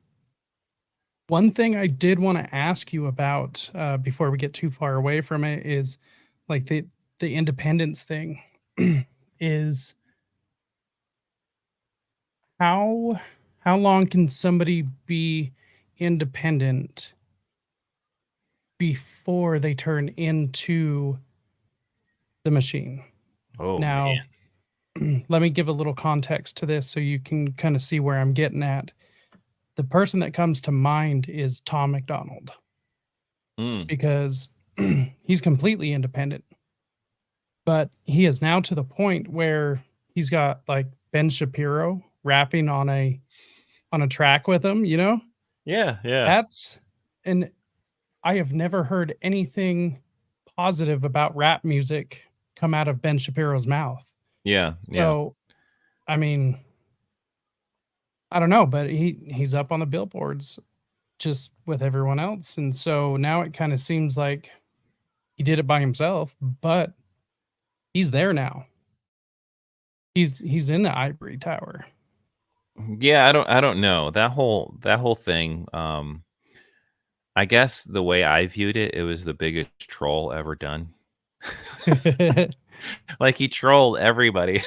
One thing I did want to ask you about before we get too far away from it is like the independence thing is how how long can somebody be independent before they turn into the machine? Oh, Now, man. let me give a little context to this so you can kind of see where I'm getting at. The person that comes to mind is Tom McDonald Mm. because he's completely independent, but he is now to the point where he's got like Ben Shapiro rapping on a track with him, you know? Yeah, yeah, That's and I have never heard anything positive about rap music come out of Ben Shapiro's mouth. yeah, yeah. So, I mean, I don't know, but he's up on the billboards just with everyone else, and so now it kinda seems like he did it by himself, but he's there now. He's in the ivory tower. Yeah, I don't know. That whole thing, I guess the way I viewed it, it was the biggest troll ever done. Like, he trolled everybody.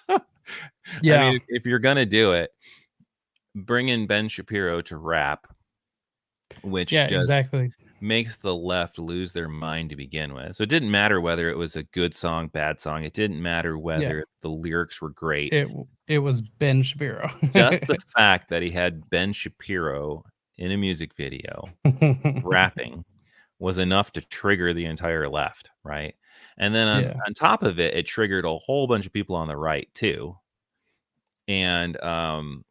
I Yeah, mean, if you're gonna do it, bring in Ben Shapiro to rap, which yeah, just exactly. makes the left lose their mind to begin with. So it didn't matter whether it was a good song, bad song. It didn't matter Yeah, whether the lyrics were great. it was Ben Shapiro. Just the fact that he had Ben Shapiro in a music video rapping was enough to trigger the entire left, right? And then Yeah, on top of it, it triggered a whole bunch of people on the right too. And on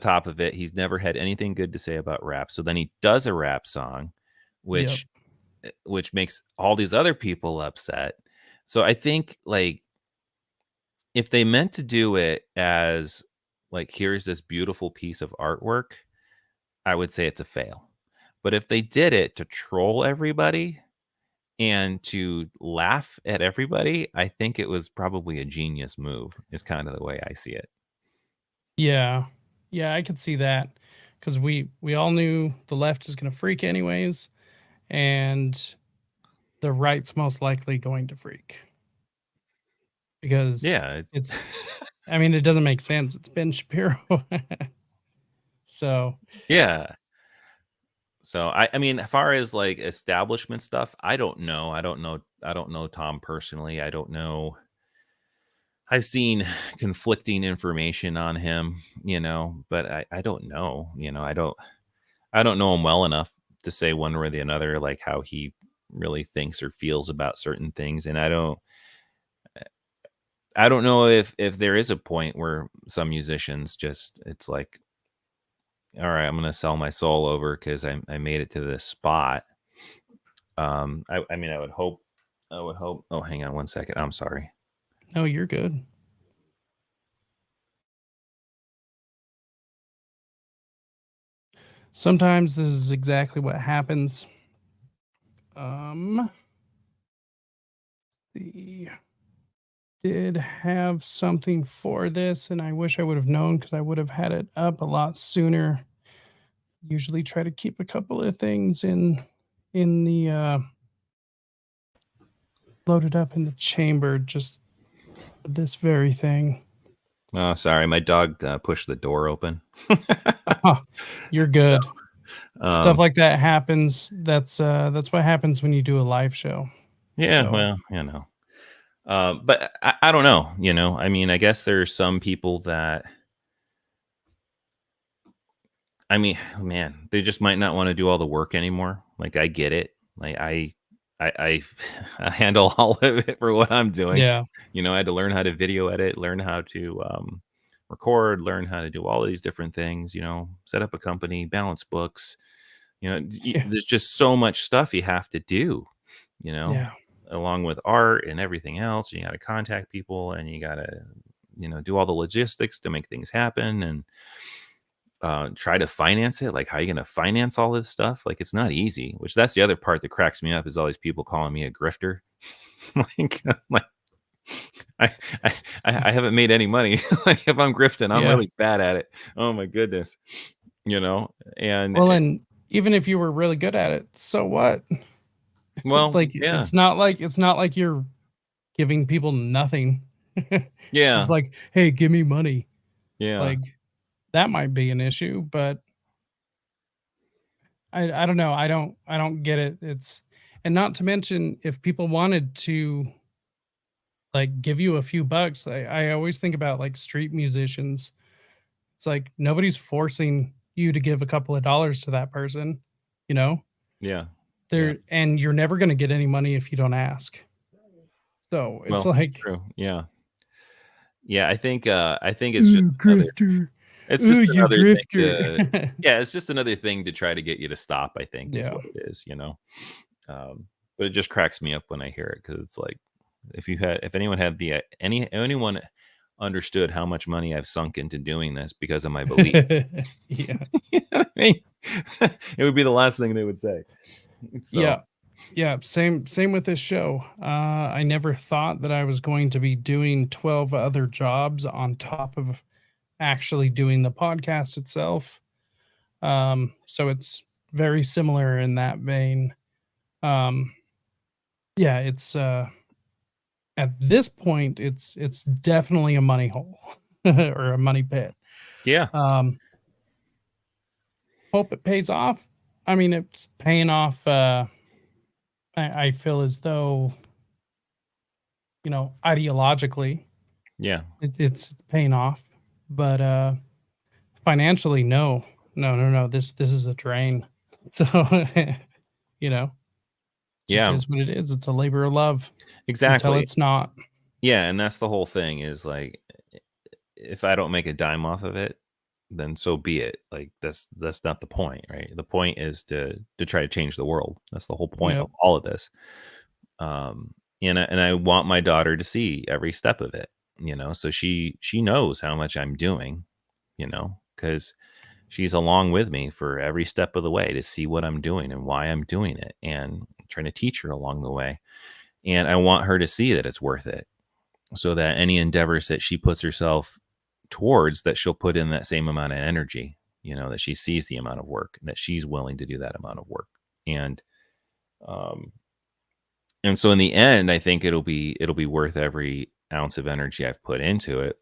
top of it, he's never had anything good to say about rap. So then he does a rap song, yep, which which makes all these other people upset. So I think, like, if they meant to do it as, like, here's this beautiful piece of artwork, I would say it's a fail. But if they did it to troll everybody and to laugh at everybody, I think it was probably a genius move, is kind of the way I see it. yeah. Yeah, I could see that because we all knew the left is gonna freak anyways, and the right's most likely going to freak because Yeah, it's I mean, it doesn't make sense. It's Ben Shapiro. So, yeah. So I mean, as far as like establishment stuff, I don't know. I don't know Tom personally. I don't know. I've seen conflicting information on him, but I don't know. I don't know him well enough to say one way or the other, like how he really thinks or feels about certain things. And I don't know if there is a point where some musicians just, it's like, all right, I'm gonna sell my soul over because I made it to this spot. I mean, I would hope. Oh, hang on one second. I'm sorry. no, you're good. Sometimes this is exactly what happens. The did have something for this, and I wish I would have known because I would have had it up a lot sooner. Usually try to keep a couple of things in the loaded up in the chamber just for this very thing. Oh, sorry. My dog pushed the door open. You're good. Stuff Um, like that happens. That's what happens when you do a live show. yeah, So, well, but I don't know. I mean, I guess there's some people that, I mean, man, they just might not want to do all the work anymore. Like, I get it. Like, I I handle all of it for what I'm doing. yeah. I had to learn how to video edit, learn how to record, learn how to do all of these different things. Set up a company, balance books. Yeah. There's just so much stuff you have to do. You know, Yeah. along with art and everything else. You got to contact people, and you got to do all the logistics to make things happen, and try to finance it. Like, how are you going to finance all this stuff? Like, it's not easy. Which, that's the other part that cracks me up, is all these people calling me a grifter. like I, I I haven't made any money. Like, if I'm grifting, I'm Yeah. really bad at it. Oh my goodness, and Well, and even if you were really good at it, so what? well, Like yeah, it's not like you're giving people nothing. It's just yeah, like, "Hey, give me money." yeah. Like that might be an issue, but I don't know. I don't get it. It's and not to mention if people wanted to like give you a few bucks. I always think about like street musicians. It's like nobody's forcing you to give a couple of dollars to that person, you know? Yeah. And you're never going to get any money if you don't ask. So it's Well, like true. Yeah. Yeah, I think it's just another grifter. it's just You another thing to grifter. yeah, it's just another thing to try to get you to stop, I think, is Yeah. what it is, but it just cracks me up when I hear it, because it's like, if anyone had anyone understood how much money I've sunk into doing this because of my beliefs, Yeah. you know what I mean? It would be the last thing they would say. So, Yeah, same with this show. I never thought that I was going to be doing 12 other jobs on top of actually doing the podcast itself. So it's very similar in that vein. Yeah, it's at this point it's definitely a money hole or a money pit. yeah. Hope it pays off. I mean, it's paying off. I feel as though, ideologically, Yeah. it's paying off, but financially, no. This is a drain. So, just Yeah. is what it is. It's a labor of love until Exactly. it's not. Yeah, and that's the whole thing, is like, if I don't make a dime off of it, then so be it. Like, that's not the point, right? The point is to try to change the world. That's the whole point Yep. of all of this. And I want my daughter to see every step of it, so she knows how much I'm doing, because she's along with me for every step of the way to see what I'm doing and why I'm doing it, and trying to teach her along the way. And I want her to see that it's worth it, so that any endeavors that she puts herself towards, that she'll put in that same amount of energy, that she sees the amount of work, and that she's willing to do that amount of work. And so in the end, I think it'll be worth every ounce of energy I've put into it.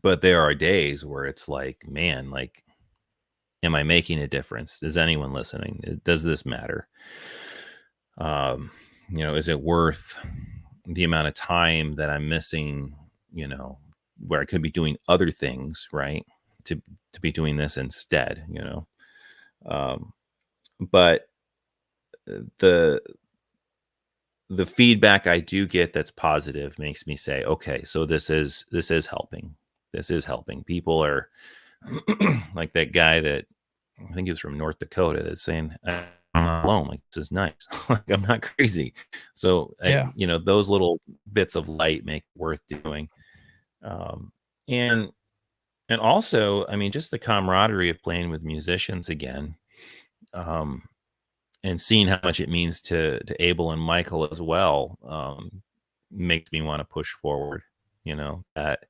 But there are days where it's like, man, like, am I making a difference? Is anyone listening? Does this matter? Is it worth the amount of time that I'm missing, where I could be doing other things, right? To be doing this instead, but the feedback I do get that's positive makes me say, okay, so this is helping. This is helping. People are like that guy that, I think he was from North Dakota, that's saying, I'm not alone. Like, this is nice. Like, I'm not crazy. So, Yeah. those little bits of light make it worth doing. And also, I mean, just the camaraderie of playing with musicians again, and seeing how much it means to Abel and Michael as well, makes me want to push forward. That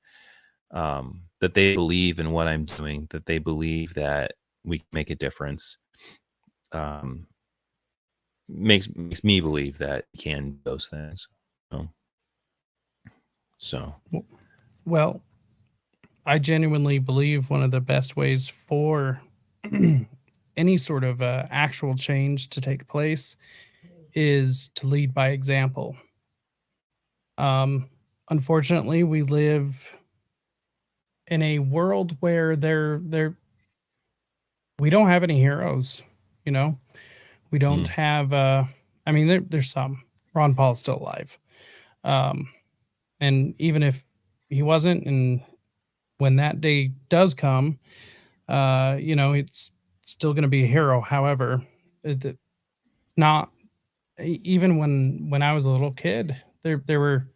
they believe in what I'm doing, that they believe that we can make a difference. Makes me believe that we can do those things. So, Well, I genuinely believe one of the best ways for any sort of actual change to take place is to lead by example. Unfortunately, we live in a world where we don't have any heroes. We don't have. I mean, there's some. Ron Paul's still alive, and even if he wasn't, and when that day does come, it's still going to be a hero. However, it's not. Even when I was a little kid, there were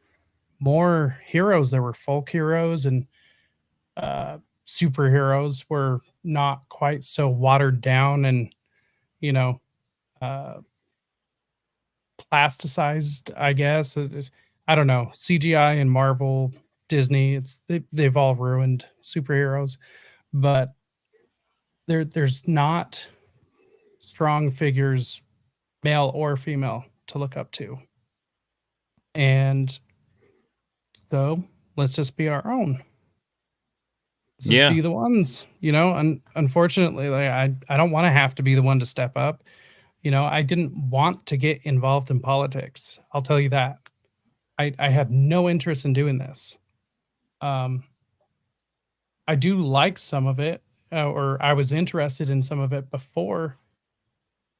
more heroes. There were folk heroes, and superheroes were not quite so watered down and plasticized, I guess. I don't know. CGI and Marvel, Disney, they've all ruined superheroes, but there's not strong figures, male or female, to look up to. And so let's just be our own. Let's just be the ones, and unfortunately, like, I don't want to have to be the one to step up. I didn't want to get involved in politics. I'll tell you that. I had no interest in doing this. I do like some of it, or I was interested in some of it before,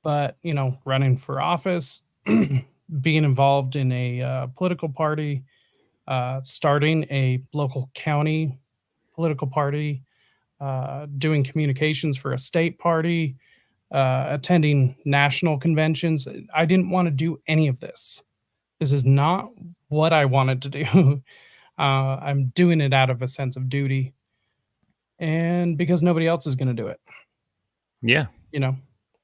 but running for office, being involved in a political party, starting a local county political party, doing communications for a state party, attending national conventions. I didn't want to do any of this. This is not what I wanted to do. I'm doing it out of a sense of duty and because nobody else is going to do it, Yeah. you know?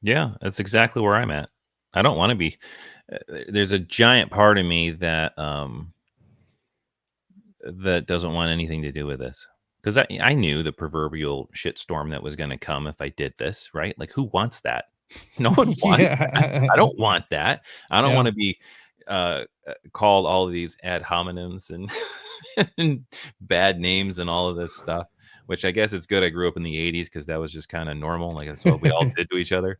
Yeah. That's exactly where I'm at. I don't want to be. There's a giant part of me that that doesn't want anything to do with this. Because I knew the proverbial shitstorm that was going to come if I did this, right? Like, who wants that? No one wants that. I Yeah. don't want that. I don't Yeah. want to be called all of these ad hominems and, and bad names and all of this stuff, which I guess it's good I grew up in the 80s because that was just kind of normal. Like, that's what we all did to each other.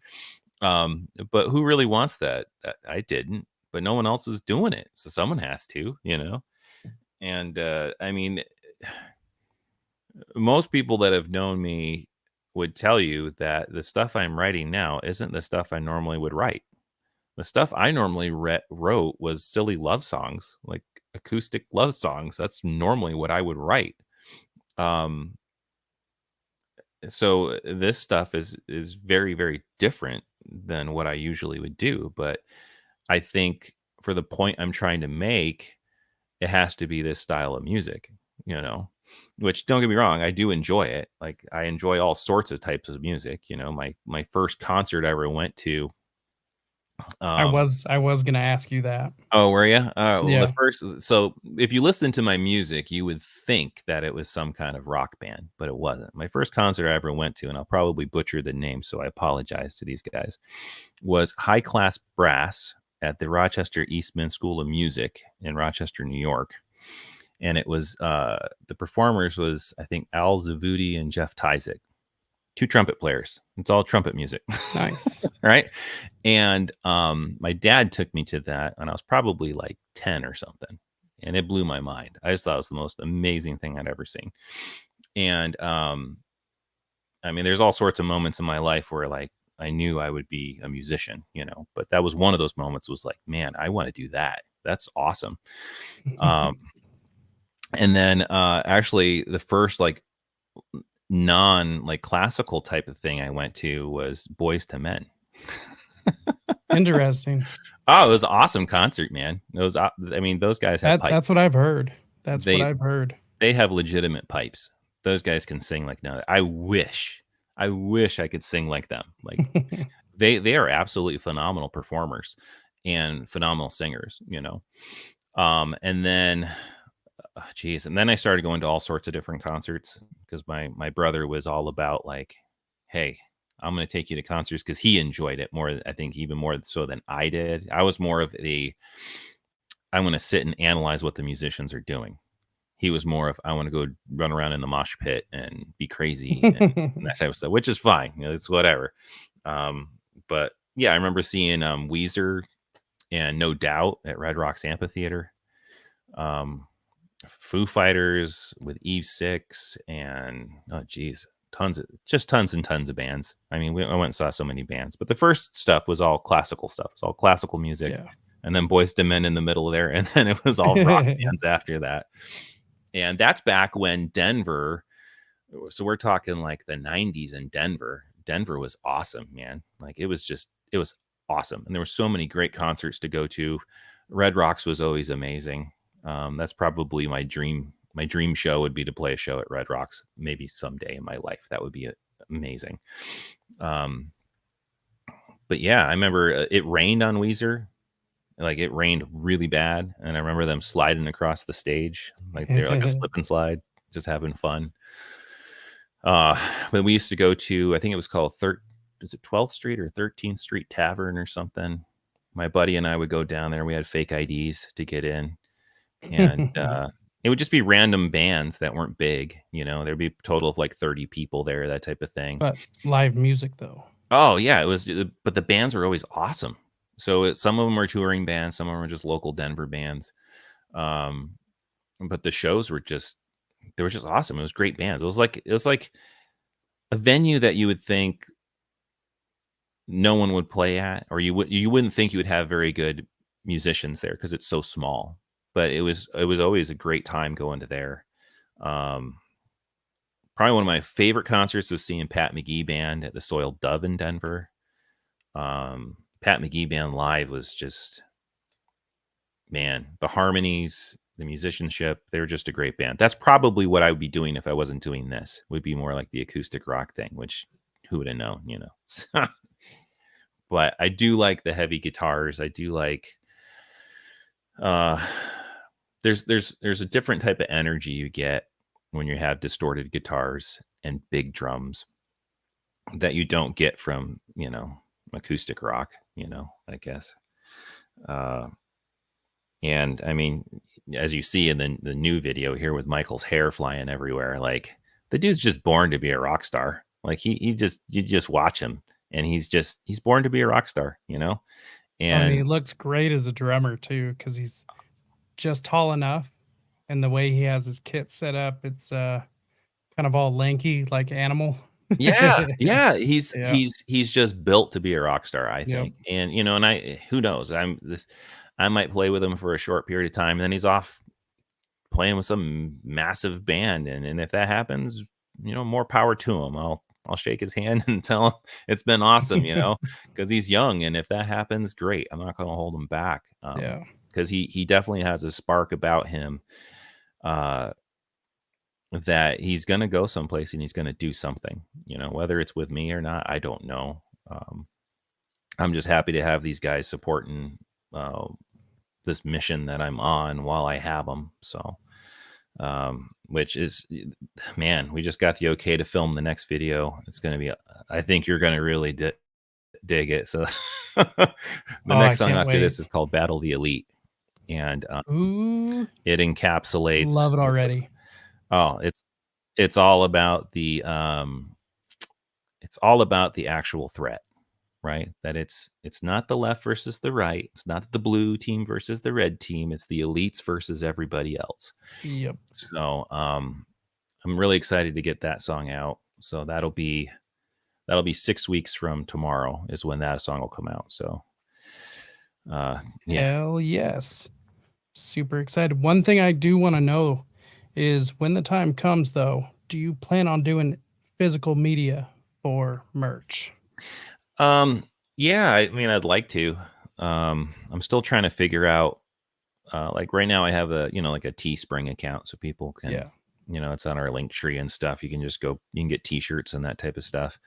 But who really wants that? I didn't, but no one else was doing it. So someone has to, And I mean, most people that have known me would tell you that the stuff I'm writing now isn't the stuff I normally would write. The stuff I normally wrote was silly love songs, like acoustic love songs. That's normally what I would write. So this stuff is very, very different than what I usually would do. But I think for the point I'm trying to make, it has to be this style of music, which, don't get me wrong, I do enjoy it. Like, I enjoy all sorts of types of music. My first concert I ever went to. I was going to ask you that. Oh, were you? Well, Yeah. so if you listen to my music, you would think that it was some kind of rock band, but it wasn't. My first concert I ever went to, and I'll probably butcher the name, so I apologize to these guys, was High Class Brass at the Rochester Eastman School of Music in Rochester, New York. And it was the performers was, I think, Al Zavudi and Jeff Tyzik, 2 trumpet players. It's all trumpet music. Nice. Right. And my dad took me to that when I was probably like 10 or something. And it blew my mind. I just thought it was the most amazing thing I'd ever seen. And I mean, there's all sorts of moments in my life where, like, I knew I would be a musician, but that was one of those moments. Was like, man, I want to do that. That's awesome. And then actually the first like non like classical type of thing I went to was Boys to Men. Interesting. Oh, it was an awesome concert, man. It was, I mean, those guys have pipes. That's what I've heard. What I've heard. They have legitimate pipes. Those guys can sing like no. I wish I could sing like them. Like they are absolutely phenomenal performers and phenomenal singers, and then and then I started going to all sorts of different concerts because my brother was all about like, hey, I'm going to take you to concerts because he enjoyed it more. I think even more so than I did. I was more of I'm going to sit and analyze what the musicians are doing. He was more of, I want to go run around in the mosh pit and be crazy and that type of stuff, which is fine. It's whatever. But yeah, I remember seeing Weezer and No Doubt at Red Rocks Amphitheater. Foo Fighters with Eve 6 and tons and tons of bands. I mean, I went and saw so many bands, but the first stuff was all classical stuff. It's all classical music. Yeah. And then Boyz II Men in the middle there. And then it was all rock bands after that. And that's back when Denver. So we're talking like the 90s in Denver. Denver was awesome, man. Like it was awesome. And there were so many great concerts to go to. Red Rocks was always amazing. That's probably my dream show would be to play a show at Red Rocks maybe someday in my life. That would be amazing. But yeah, I remember it rained on Weezer. Like it rained really bad. And I remember them sliding across the stage. Like they're like a slip and slide, just having fun. But we used to go to, I think it was called is it 12th Street or 13th Street Tavern or something? My buddy and I would go down there. We had fake IDs to get in. And it would just be random bands that weren't big, there'd be a total of like 30 people there, that type of thing. But live music though. Oh yeah, it was, but the bands were always awesome. So some of them were touring bands, some of them were just local Denver bands. But the shows were just awesome. It was great bands. It was like a venue that you would think no one would play at, or you wouldn't think you would have very good musicians there because it's so small. But it was always a great time going to there. Um, Probably one of my favorite concerts was seeing Pat Magee Band at the Soiled Dove in Denver. Pat Magee Band live was just, man, the harmonies, the musicianship, they were just a great band. That's probably what I would be doing if I wasn't doing this. Would be more like the acoustic rock thing, which who would have known, you know? But I do like the heavy guitars. I do like there's a different type of energy you get when you have distorted guitars and big drums that you don't get from, you know, acoustic rock, you know, I guess. And I mean, as you see in the new video here with Michael's hair flying everywhere, like the dude's just born to be a rock star. Like you just watch him and he's born to be a rock star, you know? And he And looks great as a drummer too, because he's just tall enough, and the way he has his kit set up, it's kind of all lanky like Animal. yeah, he's Yeah. he's just built to be a rock star, I Yep. think. And you know, and who knows? I might play with him for a short period of time, and then he's off playing with some massive band. And if that happens, you know, more power to him. I'll shake his hand and tell him it's been awesome, you know, because he's young. And if that happens, great. I'm not going to hold him back. Yeah. Because he definitely has a spark about him that he's going to go someplace and he's going to do something, you know, whether it's with me or not, I don't know. I'm just happy to have these guys supporting this mission that I'm on while I have them. So, which is, man, we just got the okay to film the next video. It's going to be, I think you're going to really dig it. So the next song after this is called Battle the Elite. And Ooh, it encapsulates, love it already. It's all about the actual threat, right? That it's not the left versus the right. It's not the blue team versus the red team. It's the elites versus everybody else. Yep. So I'm really excited to get that song out. So that'll be 6 weeks from tomorrow is when that song will come out. So yeah. Hell yes. Super excited. One thing I do want to know is when the time comes, though, do you plan on doing physical media for merch? Yeah, I mean, I'd like to. I'm still trying to figure out, like right now I have like a Teespring account so people can, you know, it's on our link tree and stuff. You can just go, you can get t-shirts and that type of stuff.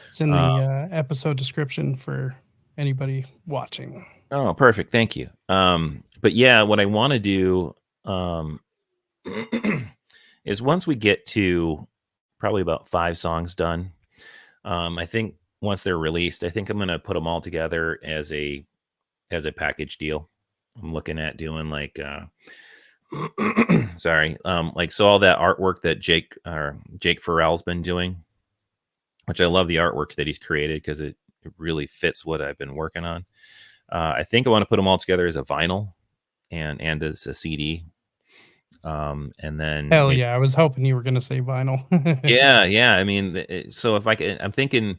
It's in the episode description for anybody watching. Oh, perfect. Thank you. But yeah, what I want to do, is once we get to probably about 5 songs done, I think once they're released, I think I'm going to put them all together as a package deal. I'm looking at doing like, sorry, like, so all that artwork that Jake Farrell's been doing, which I love the artwork that he's created because it really fits what I've been working on. I think I want to put them all together as a vinyl and as a CD. And then hell yeah, I was hoping you were going to say vinyl. yeah. I mean, so I'm thinking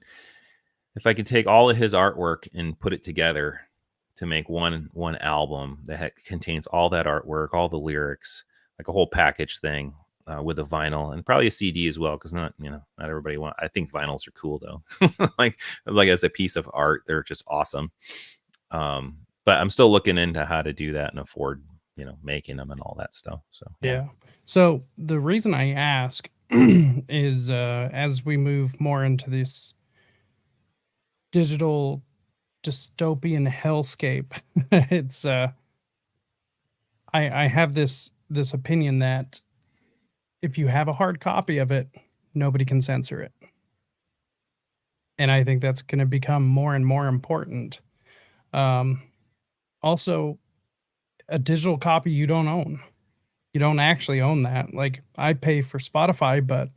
if I could take all of his artwork and put it together to make one album that contains all that artwork, all the lyrics, like a whole package thing, with a vinyl and probably a CD as well, because not everybody I think vinyls are cool though. like as a piece of art, they're just awesome. But I'm still looking into how to do that and afford, making them and all that stuff. So yeah. So the reason I ask is as we move more into this digital dystopian hellscape, it's I have this opinion that if you have a hard copy of it, nobody can censor it. And I think that's going to become more and more important. Also, a digital copy you don't own. You don't actually own that. Like, I pay for Spotify, but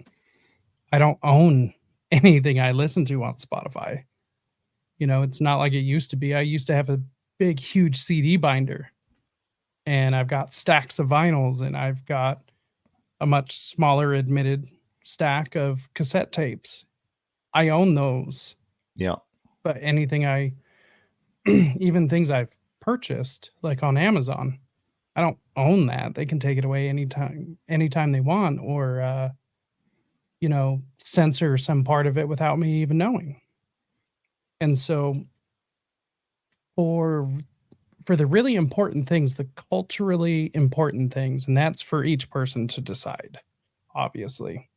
I don't own anything I listen to on Spotify. It's not like it used to be. I used to have a big, huge CD binder. and I've got stacks of vinyls, and I've got a much smaller admitted stack of cassette tapes. I own those, Yeah. but anything I even things I've purchased, like on Amazon, I don't own that. They can take it away anytime they want, or censor some part of it without me even knowing. And so for for the really important things, the culturally important things, and that's for each person to decide, obviously.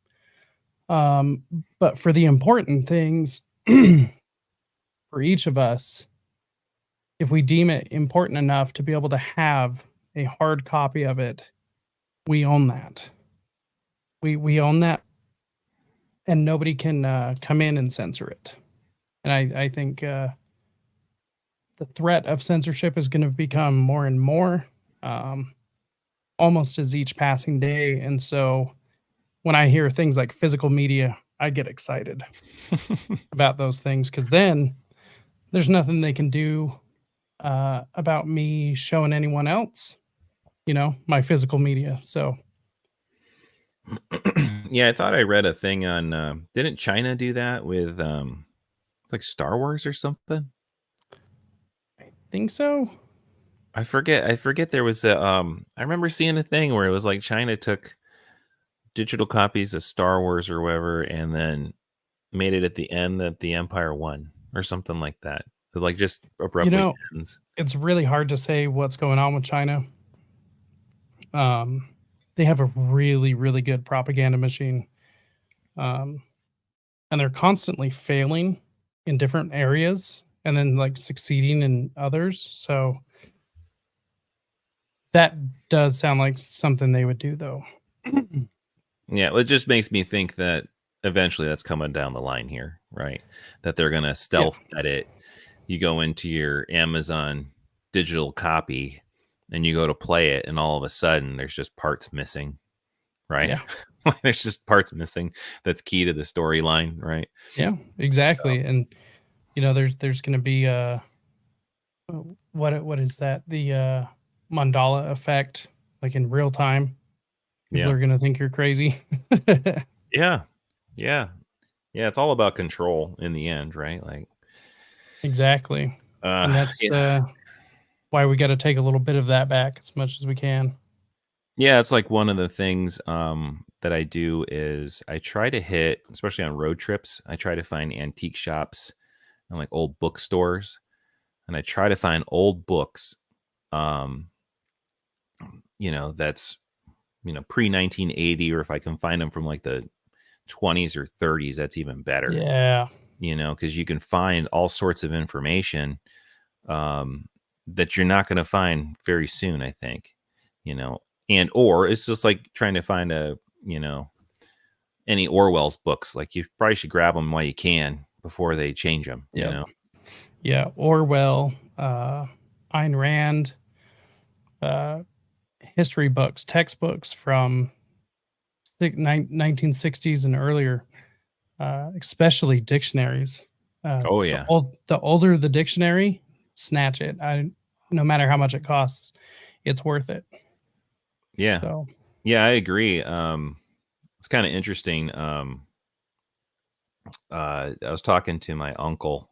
Um, but for the important things, for each of us, if we deem it important enough to be able to have a hard copy of it, we own that. We own that, and nobody can come in and censor it. And I think the threat of censorship is going to become more and more, um, almost as each passing day. And so when I hear things like physical media, I get excited about those things, because then there's nothing they can do about me showing anyone else, my physical media. So Yeah, I thought I read a thing on didn't China do that with it's like Star Wars or something? I think so. I forget there was a I remember seeing a thing where it was like China took digital copies of Star Wars or whatever and then made it at the end that the Empire won or something like that. It like just You abruptly know, ends. it's really hard to say what's going on with China. Um, they have a really, really good propaganda machine, um, and they're constantly failing in different areas and then like succeeding in others. So that does sound like something they would do, though. Yeah, well, it just makes me think that eventually that's coming down the line here, right? That they're going to Yeah. stealth edit. You go into your Amazon digital copy and you go to play it, and all of a sudden there's just parts missing, right? Yeah. There's just parts missing that's key to the storyline, right? Yeah, So, exactly. And there's going to be what is that? The mandala effect, like in real time. People yeah. are going to think you're crazy. Yeah. Yeah. Yeah. It's all about control in the end, right? Like, Exactly. And that's yeah. why we got to take a little bit of that back as much as we can. Yeah, it's like one of the things that I do is I try to hit, especially on road trips, I try to find antique shops and like old bookstores, and I try to find old books, um, that's pre 1980, or if I can find them from like the 20s or 30s, that's even better. Yeah. Because you can find all sorts of information um, that you're not going to find very soon, I think, or it's just like trying to find any Orwell's books. Like you probably should grab them while you can before they change them, Yep. Yeah. Orwell, Ayn Rand, history books, textbooks from 1960s and earlier, especially dictionaries. Oh, yeah. The older the dictionary, snatch it. No matter how much it costs, it's worth it. Yeah. So Yeah, I agree. It's kind of interesting. I was talking to my uncle.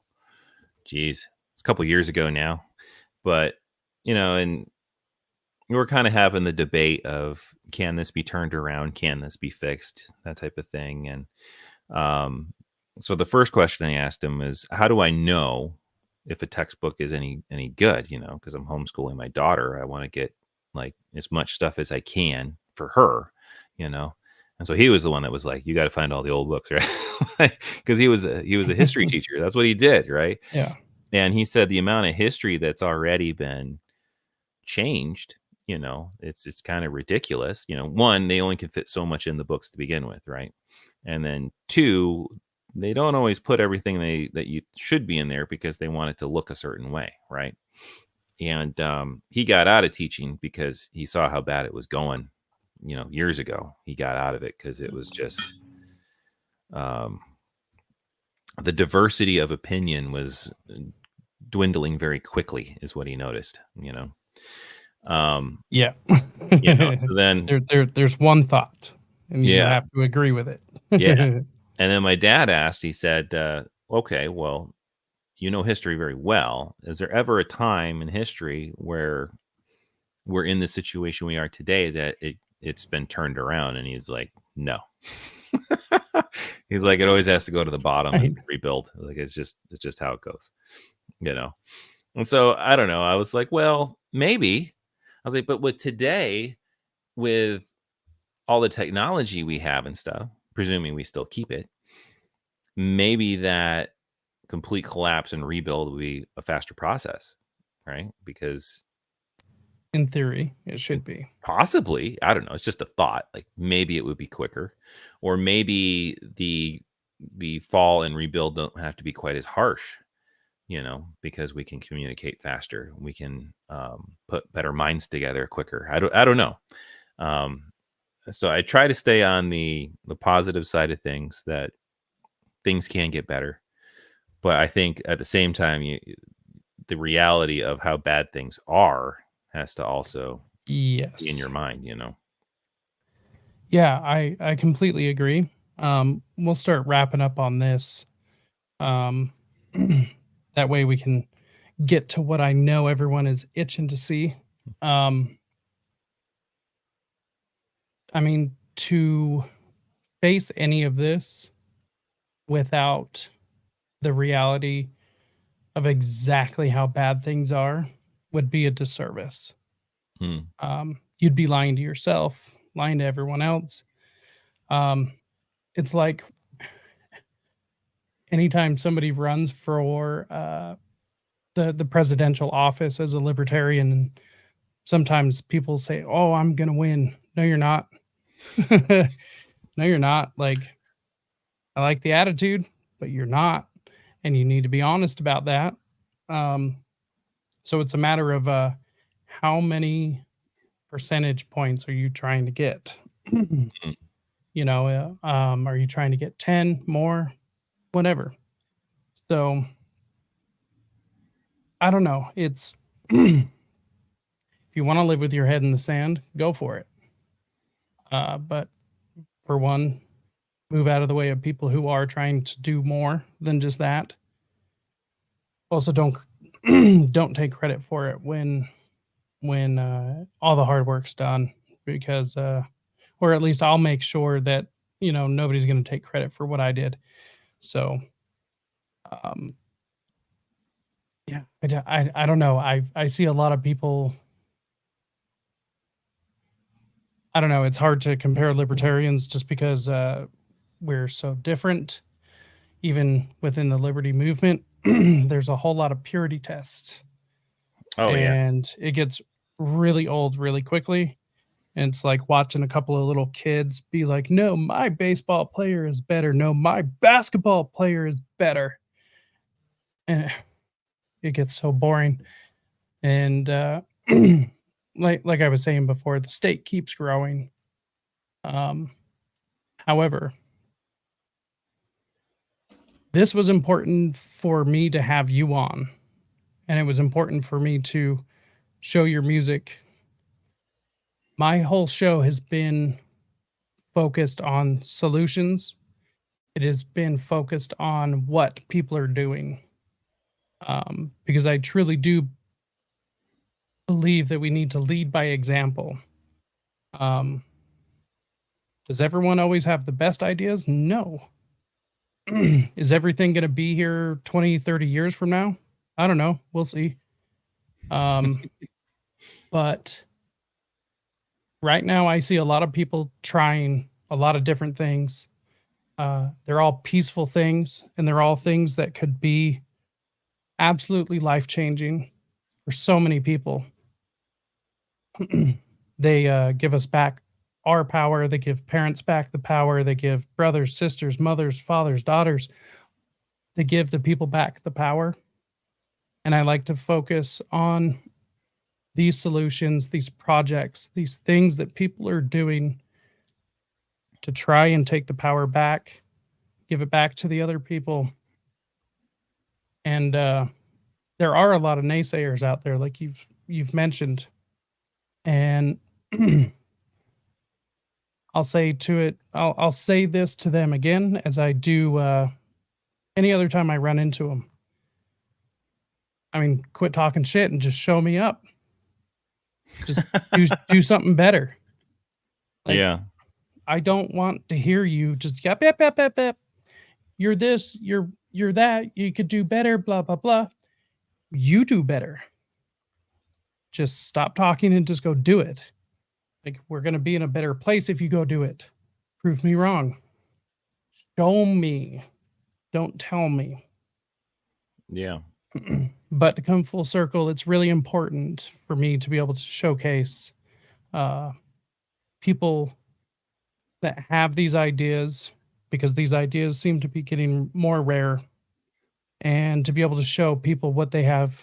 Geez, it's a couple years ago now, but and we were kind of having the debate of, can this be turned around? Can this be fixed? That type of thing. And um, so the first question I asked him is, how do I know if a textbook is any good? Because I'm homeschooling my daughter, I want to get like as much stuff as I can for her. And so he was the one that was like, you got to find all the old books, right? Because he was a history teacher. That's what he did, right? yeah. And he said the amount of history that's already been changed, it's kind of ridiculous. One, they only can fit so much in the books to begin with, right? And then two, they don't always put everything that you should be in there because they want it to look a certain way, right? And he got out of teaching because he saw how bad it was going. Years ago, he got out of it because it was just the diversity of opinion was dwindling very quickly, is what he noticed. Yeah. So then, there's one thought, and you yeah, have to agree with it. yeah. And then my dad asked, he said, okay, well, you know history very well. Is there ever a time in history where we're in the situation we are today that it's been turned around? And he's like, no. He's like, it always has to go to the bottom and rebuild. Like it's just how it goes, And so I don't know. I was like, well, maybe. I was like, but with today, with all the technology we have and stuff, presuming we still keep it, maybe that complete collapse and rebuild will be a faster process, right? Because in theory, it should be. Possibly, I don't know. It's just a thought. Like maybe it would be quicker, or maybe the fall and rebuild don't have to be quite as harsh, because we can communicate faster. We can put better minds together quicker. I don't know. So I try to stay on the positive side of things, that things can get better. But I think at the same time, the reality of how bad things are has to also be in your mind, Yeah, I completely agree. We'll start wrapping up on this. That way we can get to what I know everyone is itching to see. I mean, to face any of this without the reality of exactly how bad things are would be a disservice. You'd be lying to yourself, lying to everyone else. It's like anytime somebody runs for the presidential office as a libertarian, and sometimes people say, "Oh, I'm gonna win." No, you're not. No, you're not. Like, I like the attitude, but you're not, and you need to be honest about that. So it's a matter of how many percentage points are you trying to get? Are you trying to get 10 more? Whatever. So I don't know. It's if you want to live with your head in the sand, go for it. But for one, move out of the way of people who are trying to do more than just that. Also, don't don't take credit for it when all the hard work's done, because or at least I'll make sure that nobody's going to take credit for what I did. So um yeah, I don't know. I see a lot of people. I don't know. It's hard to compare libertarians just because we're so different. Even within the liberty movement, there's a whole lot of purity tests. Oh, and it gets really old really quickly. And it's like watching a couple of little kids be like, "No, my baseball player is better. No, my basketball player is better." And it gets so boring. And like I was saying before, the state keeps growing. However, this was important for me to have you on, and it was important for me to show your music. My whole show has been focused on solutions. It has been focused on what people are doing. Because I truly do believe that we need to lead by example. Um, does everyone always have the best ideas? No. Is everything going to be here 20, 30 years from now? I don't know. We'll see. But right now, I see a lot of people trying a lot of different things. They're all peaceful things, and they're all things that could be absolutely life-changing for so many people. They give us back our power. They give parents back the power. They give brothers, sisters, mothers, fathers, daughters. They give the people back the power. And I like to focus on these solutions, these projects, these things that people are doing to try and take the power back, give it back to the other people. And there are a lot of naysayers out there, like you've mentioned. And I'll say this to them again as I do any other time I run into them. I mean, quit talking shit and just show me up. Just do something better. Like, yeah. I don't want to hear you just yep, yep, yep, yep, yep. You're this, you're that, you could do better, blah, blah, blah. You do better. Just stop talking and just go do it. Like, we're going to be in a better place if you go do it. Prove me wrong. Show me. Don't tell me. Yeah. But to come full circle, it's really important for me to be able to showcase people that have these ideas, because these ideas seem to be getting more rare, and to be able to show people what they have,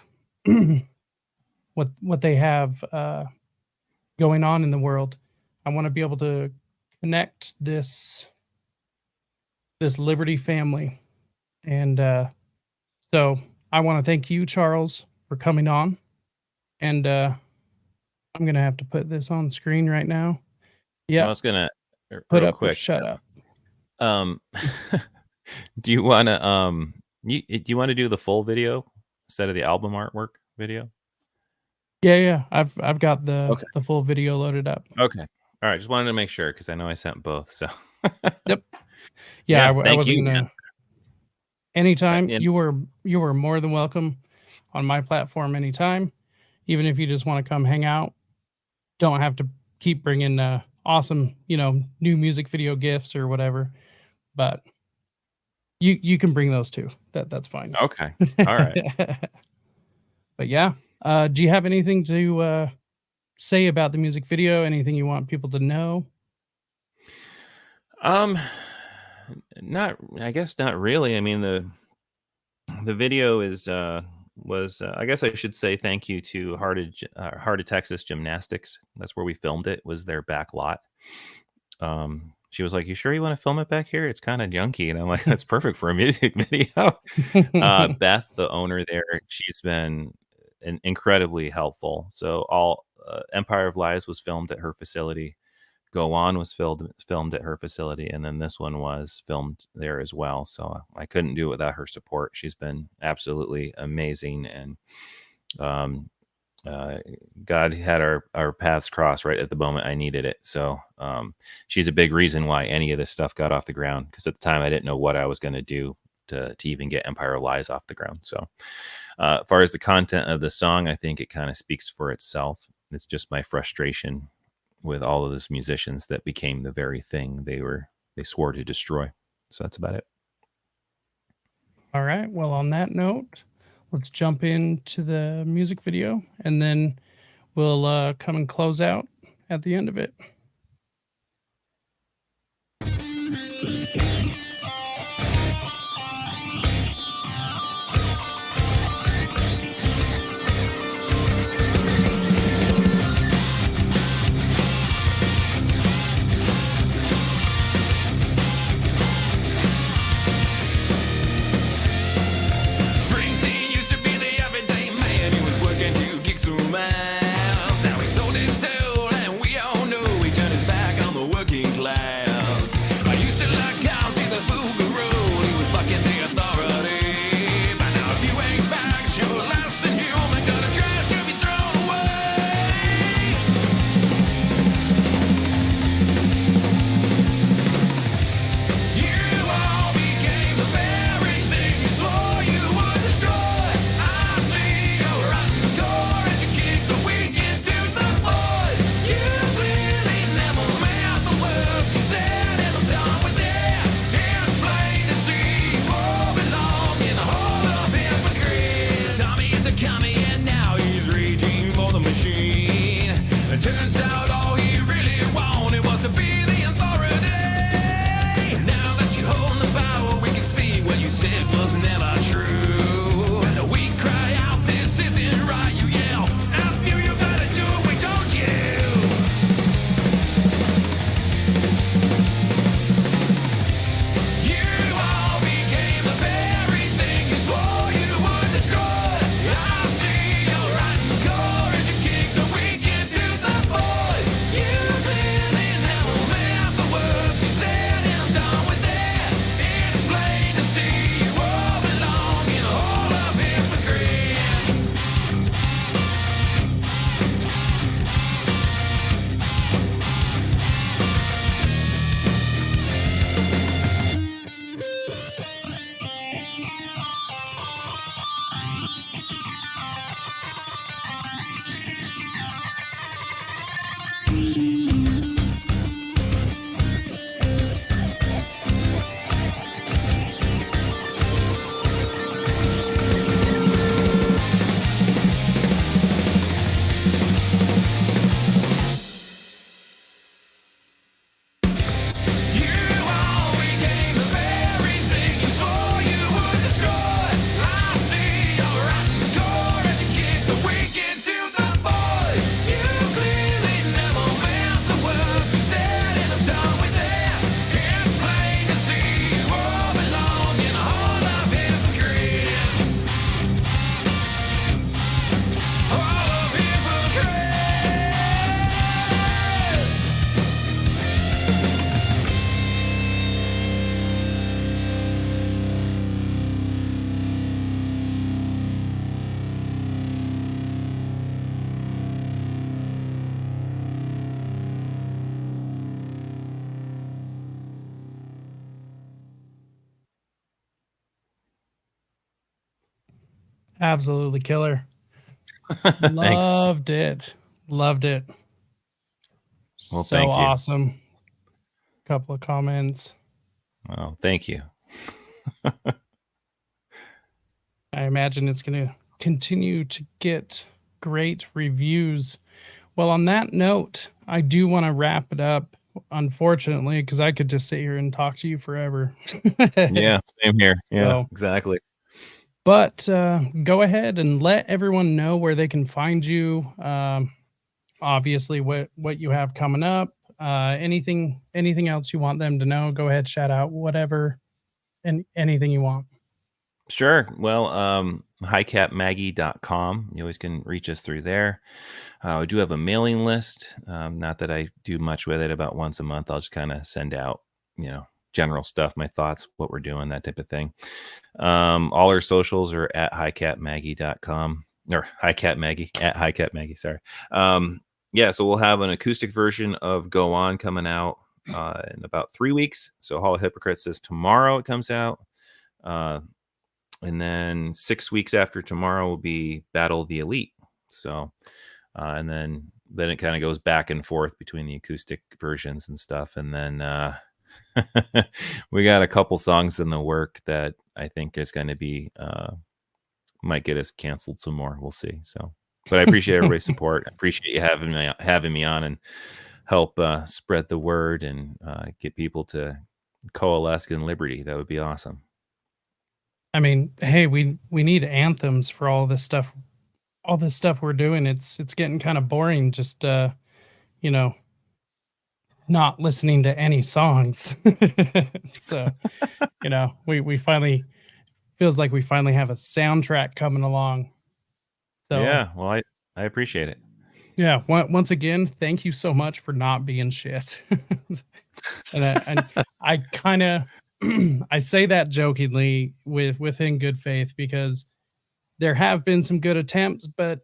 what they have going on in the world. I want to be able to connect this Liberty family, and so I want to thank you, Charles, for coming on. And I'm gonna have to put this on screen right now. Yeah, I was gonna put real up quick. or shut up. Do you want to do you want to do the full video instead of the album artwork video? Yeah. I've got the Okay. the full video loaded up. Okay. All right. Just wanted to make sure because I know I sent both. So. Yep. Yeah. I Thank wasn't you. gonna. Anytime, And- you were more than welcome on my platform anytime. Even if you just want to come hang out, don't have to keep bringing awesome, new music video gifts or whatever. But you can bring those too. That's fine. Okay. All right. But yeah, do you have anything to say about the music video? Anything you want people to know? I guess not really. I mean, the video was I guess I should say thank you to Heart of Texas Gymnastics. That's where we filmed it. Was their back lot. She was like, "You sure you want to film it back here? It's kind of junky." And I'm like, "That's perfect for a music video." Beth, the owner there, she's been incredibly helpful. So all Empire of Lies was filmed at her facility. Go On was filmed at her facility, and then this one was filmed there as well. So I couldn't do it without her support. She's been absolutely amazing, and God had our paths cross right at the moment I needed it. So she's a big reason why any of this stuff got off the ground, because at the time I didn't know what I was going to do to even get Empire of Lies off the ground. So as far as the content of the song, I think it kind of speaks for itself. It's just my frustration with all of those musicians that became the very thing they swore to destroy. So that's about it. All right. Well, on that note, let's jump into the music video, and then we'll come and close out at the end of it. Springsteen used to be the everyday man. He was working 2 gigs through miles. Now he sold his soul, and we all know he Absolutely killer. Thanks. Loved it. Loved it. Well, So thank you. awesome. Couple of comments. Well, thank you. I imagine it's going to continue to get great reviews. Well, on that note, I do want to wrap it up, unfortunately, because I could just sit here and talk to you forever. Yeah, same here. Yeah, So, exactly. but go ahead and let everyone know where they can find you. Obviously, what you have coming up. Anything else you want them to know? Go ahead, shout out whatever and anything you want. Sure. Well, highcapmaggie.com. You always can reach us through there. We do have a mailing list. Not that I do much with it. About once a month, I'll just kind of send out, general stuff, my thoughts, what we're doing, that type of thing. All our socials are at highcapmaggie.com or highcapmaggie at highcapmaggie. Sorry. Yeah. So we'll have an acoustic version of Go On coming out in about 3 weeks. So Hall of Hypocrites is tomorrow. It comes out. And then 6 weeks after tomorrow will be Battle of the Elite. So, and then it kind of goes back and forth between the acoustic versions and stuff. And then we got a couple songs in the work that I think is going to be might get us canceled some more. We'll see. So, but I appreciate everybody's support. I appreciate you having me on and help spread the word and get people to coalesce in liberty. That would be awesome. I mean, hey, we need anthems for all this stuff. All this stuff we're doing. It's getting kind of boring. Just not listening to any songs. So, we finally feels like we finally have a soundtrack coming along. So yeah, well, I appreciate it. Yeah, once again, thank you so much for not being shit. and I kind of I say that jokingly within good faith because there have been some good attempts, but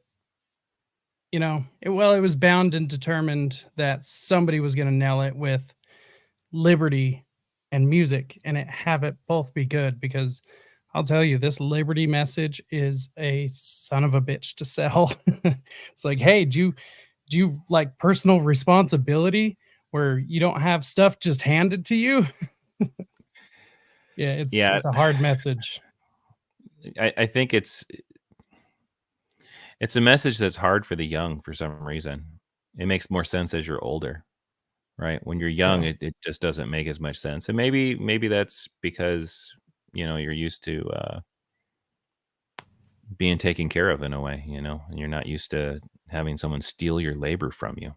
it was bound and determined that somebody was going to nail it with liberty and music and have it both be good, because I'll tell you, this liberty message is a son of a bitch to sell. It's like, hey, do you like personal responsibility where you don't have stuff just handed to you? Yeah, it's a hard message. I think it's a message that's hard for the young for some reason. It makes more sense as you're older, right? When you're young, Yeah. it just doesn't make as much sense. And maybe that's because, you're used to being taken care of in a way, and you're not used to having someone steal your labor from you.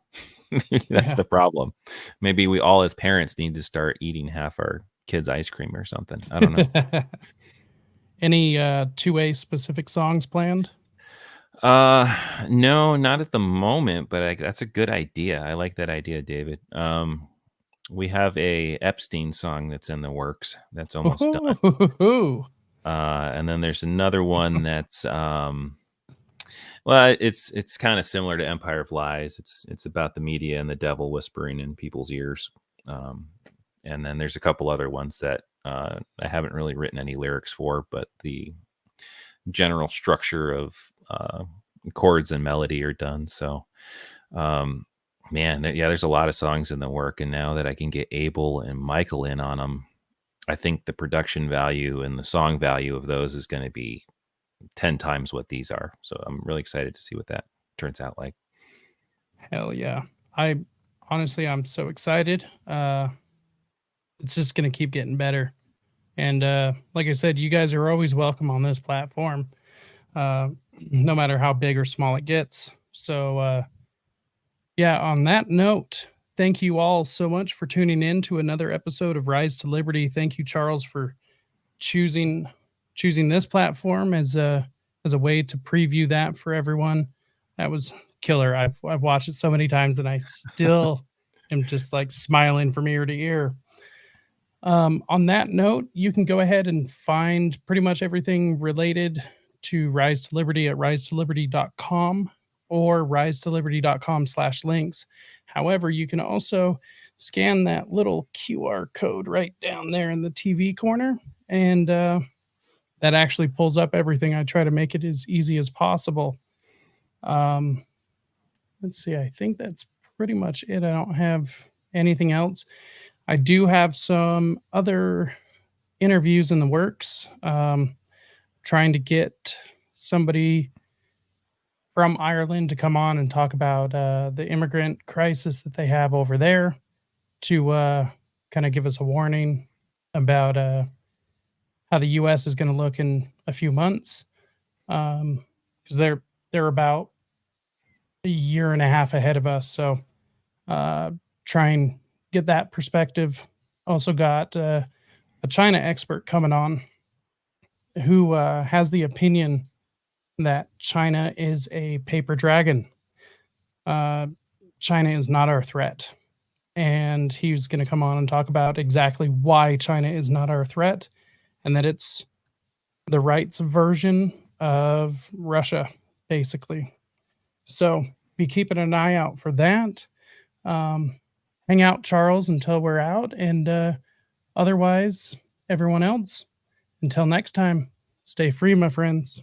That's the problem. Maybe we all as parents need to start eating half our kids' ice cream or something. I don't know. Any 2A specific songs planned? No, not at the moment, but that's a good idea. I like that idea, David. We have a Epstein song that's in the works. That's almost done. And then there's another one that's well, it's kind of similar to Empire of Lies. It's about the media and the devil whispering in people's ears. And then there's a couple other ones that I haven't really written any lyrics for, but the general structure of chords and melody are done. So, man, there's a lot of songs in the work, and now that I can get Abel and Michael in on them, I think the production value and the song value of those is going to be 10 times what these are. So I'm really excited to see what that turns out like. Hell yeah. I'm so excited. It's just going to keep getting better. And like I said, you guys are always welcome on this platform, no matter how big or small it gets. So yeah, on that note, thank you all so much for tuning in to another episode of Rise to Liberty. Thank you, Charles, for choosing this platform as a way to preview that for everyone. That was killer. I've watched it so many times and I still am just like smiling from ear to ear. On that note, you can go ahead and find pretty much everything related to Rise to Liberty at risetoliberty.com or risetoliberty.com/links. However, you can also scan that little QR code right down there in the TV corner and that actually pulls up everything. I try to make it as easy as possible. Um, let's see. I think that's pretty much it. I don't have anything else. I do have some other interviews in the works. Trying to get somebody from Ireland to come on and talk about the immigrant crisis that they have over there, to kind of give us a warning about how the U.S. is going to look in a few months, because they're about a year and a half ahead of us. So try and get that perspective. Also got a China expert coming on who has the opinion that China is a paper dragon. Uh, China is not our threat. And he's going to come on and talk about exactly why China is not our threat, and that it's the right's version of Russia, basically. So be keeping an eye out for that. Hang out, Charles, until we're out. And otherwise, everyone else, until next time, stay free, my friends.